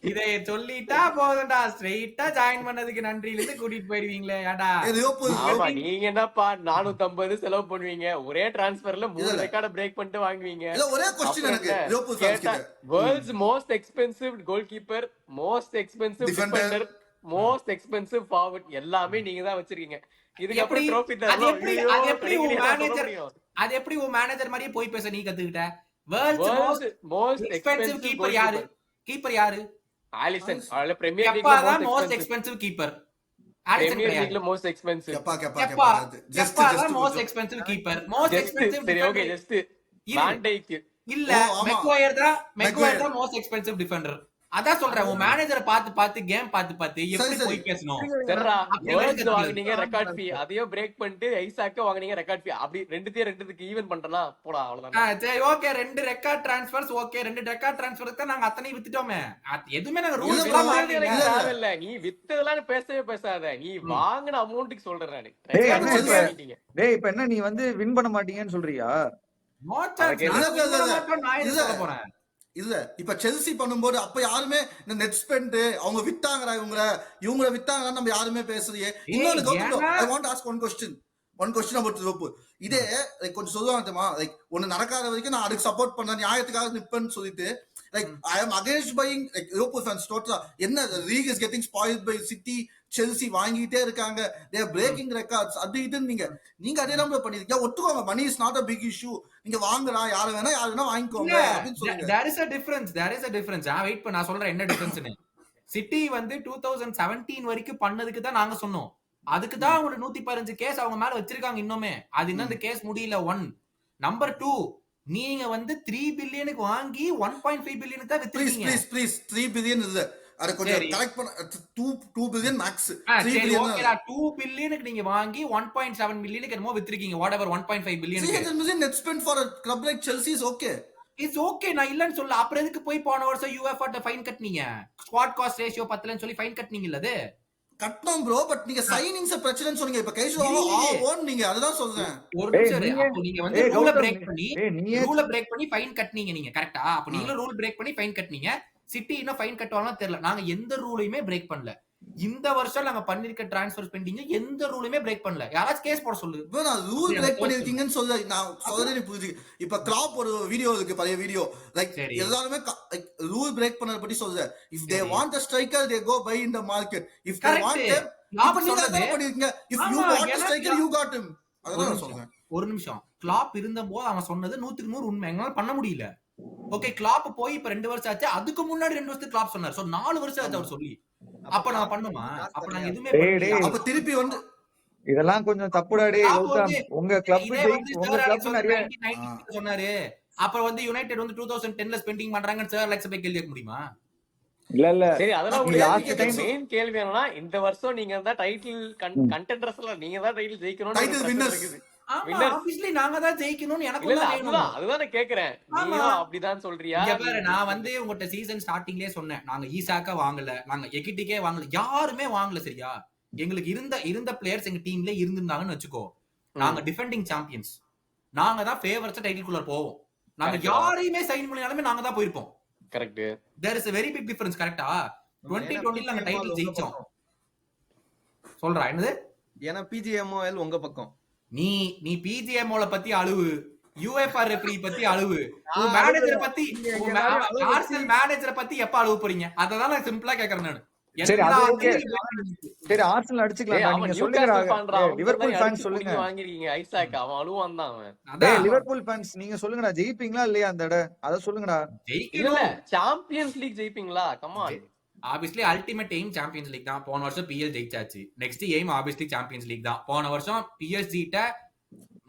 Speaker 3: இதை சொல்லிட்டா போதும்டா. ஸ்ட்ரைட்டா ஜாயின் பண்ணதுக்கு நன்றில இருந்து கூட்டிட்டு போயிடுவீங்களே ஏடா.
Speaker 1: ஆமா நீங்க என்னப்பா 450 செலவு பண்ணுவீங்க. ஒரே டிரான்ஸ்ஃபர்ல 3 ரெக்கார்ட் பிரேக் பண்ணிட்டு வாங்குவீங்க.
Speaker 4: இல்ல ஒரே क्वेश्चन எனக்கு லிவர்பூல் ஃபேன்ஸ் கிட்ட.
Speaker 1: World's most expensive goalkeeper, most expensive defender, most expensive forward எல்லாமே நீங்க தான் வச்சிருக்கீங்க. இதுக்கு அப்புறம் ட்ரோபி தரணும்.
Speaker 3: அது எப்படி உன் மேனேஜர் மாதிரியே போய் பேச நீ கத்துக்கிட்ட? World's most expensive keeper யாரு? கீப்பர் யாரு? ஆலிசன். அவள பிரீமியர் லீக்ல most expensive keeper.
Speaker 1: பிரீமியர் லீக்ல most expensive.
Speaker 4: just
Speaker 3: most expensive keeper. most expensive
Speaker 1: சரி ஓகே ஜஸ்ட் வான் டைக்
Speaker 3: இல்ல மெக்வயர் தான் most expensive defender. அதான் சொல்றேன், உன் மேனேஜரை பார்த்து கேம் பார்த்து எப்படி
Speaker 4: சரி.
Speaker 3: போய் பேசணும்.
Speaker 1: சரிடா,
Speaker 3: அப்படி
Speaker 1: வேர்ட்ஸ்
Speaker 3: வெளியே
Speaker 1: வாங்குனீங்க ரெக்கார்ட் ஃபீ, அதையும் பிரேக் பண்ணிட்டு ஐசாக்க வாங்குனீங்க ரெக்கார்ட் ஃபீ, அப்படி ரெண்டுத்துக்கு ஈவன் பண்றனா போடா அவ்வளவுதான்.
Speaker 3: சரி okay, 2 record transfers okay, 2 record டிரான்ஸ்ஃபருக்கு தான் நாங்க அத்தனை வித்துட்டோமே. எதுவுமே நாங்க
Speaker 4: இல்ல
Speaker 3: ரூல்ஸ்
Speaker 4: bro,
Speaker 3: எல்லாம்
Speaker 1: வித்தது எனக்கு
Speaker 4: இல்ல.
Speaker 1: தேவையில்ல, நீ வித்ததெல்லாம் பேசவே பேசாத, நீ வாங்கின அமௌண்ட்டுக்கு சொல்றேன் நானு.
Speaker 2: டேய்,
Speaker 1: ரெக்கார்ட்
Speaker 2: என்ன
Speaker 1: ஃபீ வாங்கிட்டீங்க.
Speaker 2: டேய் இப்ப என்ன நீ வந்து வின் பண்ண மாட்டீங்கன்னு சொல்றியா?
Speaker 3: No chance.
Speaker 1: இல்ல,
Speaker 3: நான்
Speaker 4: இல்ல, இல்ல.
Speaker 3: மட்டும் நான் என்ன
Speaker 4: இல்ல.
Speaker 3: சொல்ல போறேன்?
Speaker 4: இல்ல இப்ப செல்சி பண்ணும்போது அப்ப யாருமே இந்த நெட் ஸ்பெண்ட் அவங்க வித்தாங்கடா இவங்கள வித்தாங்கடா நம்ம யாருமே பேசுறியே. இன்னொன்னு கௌதம்,
Speaker 3: ஏன்னா-
Speaker 4: I want to ask one question about Liverpool. இதே லைக் கொஞ்சம் சொல்லுவாங்க தெரியுமா, லைக் ஒன்னு நடக்காத வரைக்கும் நான் அதுக்கு சப்போர்ட் பண்றேன், நியாயத்துக்காக நிப்பேன்னு சொல்லிட்டு like I am against buying like Liverpool fans டோட்டலா. என்ன league is getting spoiled by City, Chelsea வாங்கிட்டே இருக்காங்க, தே ஆர் பிரேக்கிங் ரெக்கார்ட்ஸ் அது இதுன்னு நீங்க அதே தான் பண்ணிருக்கீங்க. ஒத்துக்கோங்க, money is not a big issue, நீங்க வாங்கலாம், யாரு வேணா வாங்கிக்கோங்க அப்படின்னு சொல்லுங்க.
Speaker 3: there is a difference. Wait பண்ண, நான் சொல்றேன் என்ன டிஃபரன்ஸ்னு. சிட்டி வந்து 2017 வரைக்கும் பண்ணதுக்கு தான் நாங்க சொன்னோம். அதுக்கு தான் அவங்க 115 கேஸ் அவங்க மேல வச்சிருக்காங்க இன்னுமே. அது இன்னும் அந்த கேஸ் முடியல. 1 நம்பர் 2, நீங்க வந்து 3 பில்லியனுக்கு வாங்கி 1.5 பில்லியனுக்கு தான் வித்துறீங்க.
Speaker 4: ப்ளீஸ் 3 பில்லியன் இல்ல, அத கொஞ்சம்
Speaker 3: சரி.
Speaker 4: கரெக்ட் பண்ண. 2 பில்லியன் மேக்ஸ். 3
Speaker 3: சரி
Speaker 4: பில்லியன்
Speaker 3: ஓகேடா, 2 பில்லியனுக்கு நீங்க வாங்கி 1.7 பில்லியனுக்கு என்னமோ வித்துறீங்க. வாட் எவர் 1.5 பில்லியனுக்கு
Speaker 4: 300 million net spent for a club like Chelsea is okay.
Speaker 3: It's okay, நான் இல்லன்னு சொல்ல. அப்புறம் எதுக்கு போய் போன வருஷம் யுஎஃப்ஆ ஃபைன் கட்டினீங்க? ஸ்குவாட் காஸ்ட் ரேஷியோ 10லன்னு சொல்லி ஃபைன் கட்டினீங்கல்ல. அது
Speaker 4: கட்டணும் ப்ரோ, பட் நீங்க சைனிங்ஸ் பிரச்சனைன்னு சொன்னீங்க. இப்ப கைஷோ நீங்க அதுதான் சொல்றேன்.
Speaker 3: ஒரு
Speaker 2: ஏய்,
Speaker 3: நிமிஷம் இரு.
Speaker 2: நீங்க-
Speaker 3: அப்போ நீங்க வந்து
Speaker 2: ஏய்,
Speaker 3: ரூல
Speaker 2: கௌதம்,
Speaker 3: பிரேக் பண்ணி
Speaker 2: நீயே
Speaker 3: ஃபைன் கட்டினீங்க நீங்க, கரெக்ட்டா? அப்ப நீங்களும் ரூல் பிரேக் பண்ணி ஃபைன் கட்டினீங்க. சிட்டி இன்னும் ஃபைன் கட்டுவாங்கன்னு தெரியல. நாங்க எந்த ரூலையுமே பிரேக் பண்ணல. இந்த வருஷம் நாங்க பண்ணிருக்க டிரான்ஸ்ஃபர் ஸ்பெண்டிங் எந்த ரூலையுமே பிரேக் பண்ணல. யாராச்சும் கேஸ் போட சொல்லு.
Speaker 4: ப்ரோ நான் ரூல் பிரேக் பண்ணிருக்கீங்கன்னு சொல்ல, நான் சொல்றதே புரிஞ்சு. இப்ப கிளாப் ஒரு வீடியோ இருக்கு, பழைய வீடியோ, லைக்
Speaker 3: சரி.
Speaker 4: எல்லாருமே லைக் ரூல் பிரேக் பண்ணத பத்தி சொல்றேன். இஃப் தே
Speaker 3: சரி.
Speaker 4: Want a striker they go buy in the market. If they
Speaker 3: Correct.
Speaker 4: want them,
Speaker 3: clap
Speaker 4: இப்ப நீங்க
Speaker 3: சொன்னது
Speaker 4: என்ன பண்ணிருக்கீங்க? If you
Speaker 3: ஆமா,
Speaker 4: want a
Speaker 3: ஏன்னா
Speaker 4: striker you got him.
Speaker 3: ஒரு
Speaker 4: அதான் நான்
Speaker 3: நிமிஷம்,
Speaker 4: சொல்றேன்.
Speaker 3: ஒரு நிமிஷம். கிளாப் இருந்தபோது அவன் சொன்னது 100க்கு 100 உண்மை. எங்களால பண்ண முடியல. ஓகே, கிளாப் போய் இப்ப 2 வருஷம் ஆச்சு. அதுக்கு முன்னாடி 2 வருஷத்துக்கு கிளாப் சொன்னார். சோ 4 வருஷம் ஆச்சு அவர் சொல்லி. அப்ப நான் பண்ணுமா? அப்ப நாங்க எதுவுமே
Speaker 2: டேய்,
Speaker 3: பண்ணலையா?
Speaker 2: டேய்.
Speaker 4: அப்ப திருப்பி வந்து
Speaker 2: இதெல்லாம் கொஞ்சம் தப்புடா டேய்
Speaker 3: கிளாப்
Speaker 2: கௌதம்.
Speaker 3: வந்து
Speaker 2: உங்க கிளப்
Speaker 3: இதே வந்து
Speaker 2: உங்க
Speaker 3: Sir Alex
Speaker 2: கிளப்
Speaker 3: வந்து
Speaker 2: நிறைய
Speaker 3: 1990 சொன்னாரு. அப்ப வந்து யுனைடெட் வந்து 2010ல ஸ்பெண்டிங் பண்றாங்கன்னு Sir Alex போய் கேள்வி கேட்க முடியுமா?
Speaker 2: இல்ல
Speaker 1: சரி, அதெல்லாம்
Speaker 2: நீ
Speaker 1: உங்களுக்கு
Speaker 2: last time-
Speaker 1: மெயின் கேள்வி என்னன்னா, இந்த வருஷம் நீங்க தான் டைட்டில் கண்டெண்டர்ஸ்ல நீங்க தான் டைட்டில் ஜெயிக்கணும்னு
Speaker 4: Title
Speaker 1: ஒரு
Speaker 4: winners.
Speaker 1: பிரச்சனை இருக்குது.
Speaker 3: ஆமா,
Speaker 1: Winners.
Speaker 3: obviously நாங்க தான் ஜெயிக்கணும்னு எனக்கு
Speaker 1: இல்ல
Speaker 3: தான்
Speaker 1: அதுதான்
Speaker 3: வேணும்.
Speaker 1: அதுதான் நான் கேக்குறேன்.
Speaker 3: ஆமா.
Speaker 1: நீயும் அப்படிதான் சொல்றியா?
Speaker 3: இங்க பாரு, நான் வந்து உங்கள்ட்ட சீசன் ஸ்டார்டிங்லயே சொன்னேன், நாங்க ஈசாக்கா வாங்கல, நாங்க எகிட்டிக்கே வாங்கல, யாருமே வாங்கல. சரியா? எங்களுக்கு இருந்த பிளேயர்ஸ் எங்க டீம்ல இருந்திருந்தாங்கன்னு வச்சுக்கோ, நாங்க டிஃபெண்டிங் சாம்பியன்ஸ், நாங்க தான் ஃபேவரட்ஸ் டைட்டில் குள்ள போவோம். நாங்க
Speaker 1: Correct.
Speaker 3: யாரையுமே சைன் பண்ணினாலுமே நாங்க தான் போயிருப்போம்.
Speaker 1: Correct.
Speaker 3: There is a very big difference. கரெக்ட்டா? 2020ல நாங்க டைட்டில் ஜெயிச்சோம். சொல்றா என்னது?
Speaker 5: ஏன்னா பிஜிஎம்ஓஎல் உங்க பக்கம்.
Speaker 3: நீ பிஜிஎம்ஓல பத்தி அழுவு, யுஎஃப்ஆ ரெஃபரி பத்தி அழுவு, உன் மேனேஜரை பத்தி, ஆர்சனல் மேனேஜரை பத்தி எப்ப அழுவ போறீங்க? அததான் நான் சிம்பிளா கேக்குறேன் நானு.
Speaker 2: சரி, அது
Speaker 3: எல்லா
Speaker 2: okay.
Speaker 3: team-
Speaker 2: சரி ஆர்சனல் அடிச்சுக்கலாம்.
Speaker 1: அவன்
Speaker 2: நீங்க
Speaker 1: நியூகாஸ்ல்
Speaker 2: சொல்லுங்க
Speaker 1: ஃபேன்டா,
Speaker 2: லிவர்பூல்
Speaker 1: அவன்
Speaker 2: ஃபேன்ஸ் சொல்லுங்க.
Speaker 1: வாங்கிருக்கீங்க ஐசாக், அவன் அழுவான் தான் அவன்.
Speaker 2: டேய்
Speaker 3: அதான்
Speaker 2: லிவர்பூல் ஃபேன்ஸ் நீங்க சொல்லுங்கடா, ஜெயிப்பீங்களா இல்லையா அந்த இட? அத சொல்லுங்கடா.
Speaker 1: இல்ல
Speaker 3: ஜெயிக்கணும்.
Speaker 1: சாம்பியன்ஸ் லீக் ஜெயிப்பீங்களா? Come on.
Speaker 3: Obviously ultimate aim champions league தான். போன வருஷம் பிஎல் ஜெயிச்சாச்சு. Next aim obviously champions league தான். போன வருஷம் பிஎஸ்ஜிட்ட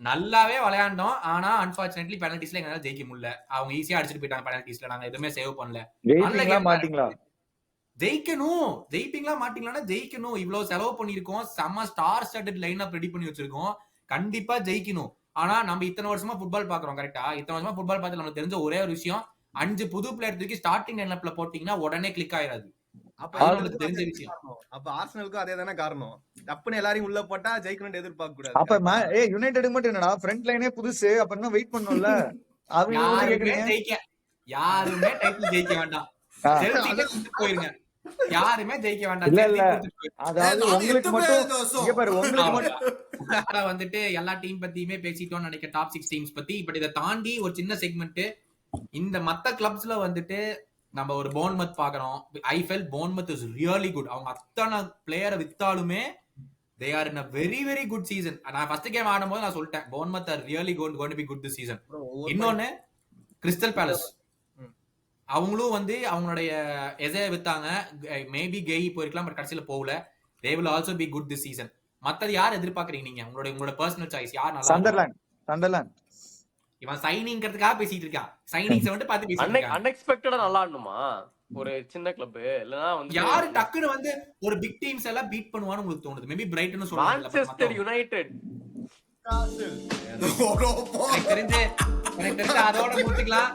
Speaker 3: நல்லாவே விளையாண்டோம். ஆனா அன்பார்ச்சுனேட்லி பெனல்டிஸ்ல எங்களால ஜெயிக்க முடியல. அவங்க ஈஸியா அடிச்சிட்டு போயிட்டாங்க பெனல்டிஸ்ல. நாங்க எதுவுமே சேவ் பண்ணல.
Speaker 2: ஜெயிப்பீங்களா மாட்டீங்களா?
Speaker 3: ஜெயிக்கணும். ஜெயிப்பீங்களா மாட்டீங்களா? ஜெயிக்கணும். இவ்வளவு செலவு பண்ணிருக்கோம், செம்ம star studded line up ready பண்ணி வச்சிருக்கோம். கண்டிப்பா ஜெயிக்கணும். ஆனா நம்ம இத்தனை வருஷமா ஃபுட்பால் பாக்குறோம். கரெக்டா? இத்தனை வருஷமா ஃபுட்பால் பார்த்து நமக்கு தெரிஞ்ச ஒரே ஒரு விஷயம், 5 புது பிளேயர் தூக்கி ஸ்டார்டிங் லைன் அப்ல போட்டீங்கன்னா உடனே கிளிக் ஆயிராது.
Speaker 5: அப்ப
Speaker 3: அது நம்மளுக்கு தெரிஞ்ச விஷயம்.
Speaker 5: அப்ப ஆர்சனலுக்கும் அதே தானே காரணம். டப்புன்னு எல்லாரையும் உள்ள போட்டா ஜெயிக்கணும்னு எதிர்பார்க்க கூடாது.
Speaker 2: அப்ப யுனைடெட் மட்டும் என்னடா ஃப்ரண்ட் லைனே புதுசு, அப்ப இன்னும் வெயிட் பண்ணணும்ல. அவங்க வந்து கேக்குறீங்க
Speaker 3: யாருமே டைட்டில் ஜெயிக்க வேண்டாம். செல்சிக்கு கொடுத்துட்டு போயிருங்க. யாருமே ஜெயிக்க வேண்டாம்.
Speaker 2: இல்ல, இல்ல.
Speaker 3: செல்சிக்கு கொடுத்துட்டு போயிருங்க.
Speaker 2: அதாவது உங்களுக்கு மட்டும் இங்க பாரு, உங்களுக்கு மட்டும்
Speaker 3: அவ்வளவுதான். வந்துட்டு எல்லா டீம் பத்தியுமே பேசிட்டோம்னு நினைக்க, டாப் 6 டீம்ஸ் பத்தி. பட் இதை தாண்டி ஒரு சின்ன செக்மெண்ட், இந்த மத்த கிளப்ஸ்ல வந்துட்டு நம்ம ஒரு போர்ன்மத் பாக்குறோம். I feel Bournemouth is really good. அவங்க அத்தனை பிளேயரை வித்தாலுமே they are in a very very good season. நான் ஃபர்ஸ்ட் கேம் ஆடும்போது நான் சொல்லிட்டேன், Bournemouth are really going to be good this season. இன்னொன்னு கிறிஸ்டல் பேலஸ், அவங்களும் வந்து அவங்களுடைய எதைய வித்தாங்க. மேபி கெய் போயிருக்கலாம், பட் கடைசியில போகல. they will also be good this season. மத்தது யார் எதிர்பார்க்கறீங்க நீங்க? உங்களோட பர்சனல் சாய்ஸ் யார் நல்லா?
Speaker 2: சண்டர்லாண்ட்
Speaker 3: இவன் சைனிங்கிறதுக்காக பேசிட்டு இருக்கான். சைனிங்ஸ் வந்து பார்த்து பேசிட்டு இருக்கான்.
Speaker 1: அன்எக்ஸ்பெக்டடா நல்லா ஆடணுமா? ஒரு சின்ன கிளப் இல்லனா வந்து
Speaker 3: யாரு டக்குன்னு வந்து ஒரு பிக் டீம்ஸ் எல்லாம் பீட் பண்ணுவான்னு உங்களுக்கு தோணுது? மேபி பிரைட்டன் சொல்றாங்க.
Speaker 1: Manchester United.
Speaker 3: எனக்கு தெரிஞ்சு அதோட முடிச்சுக்கலாம்.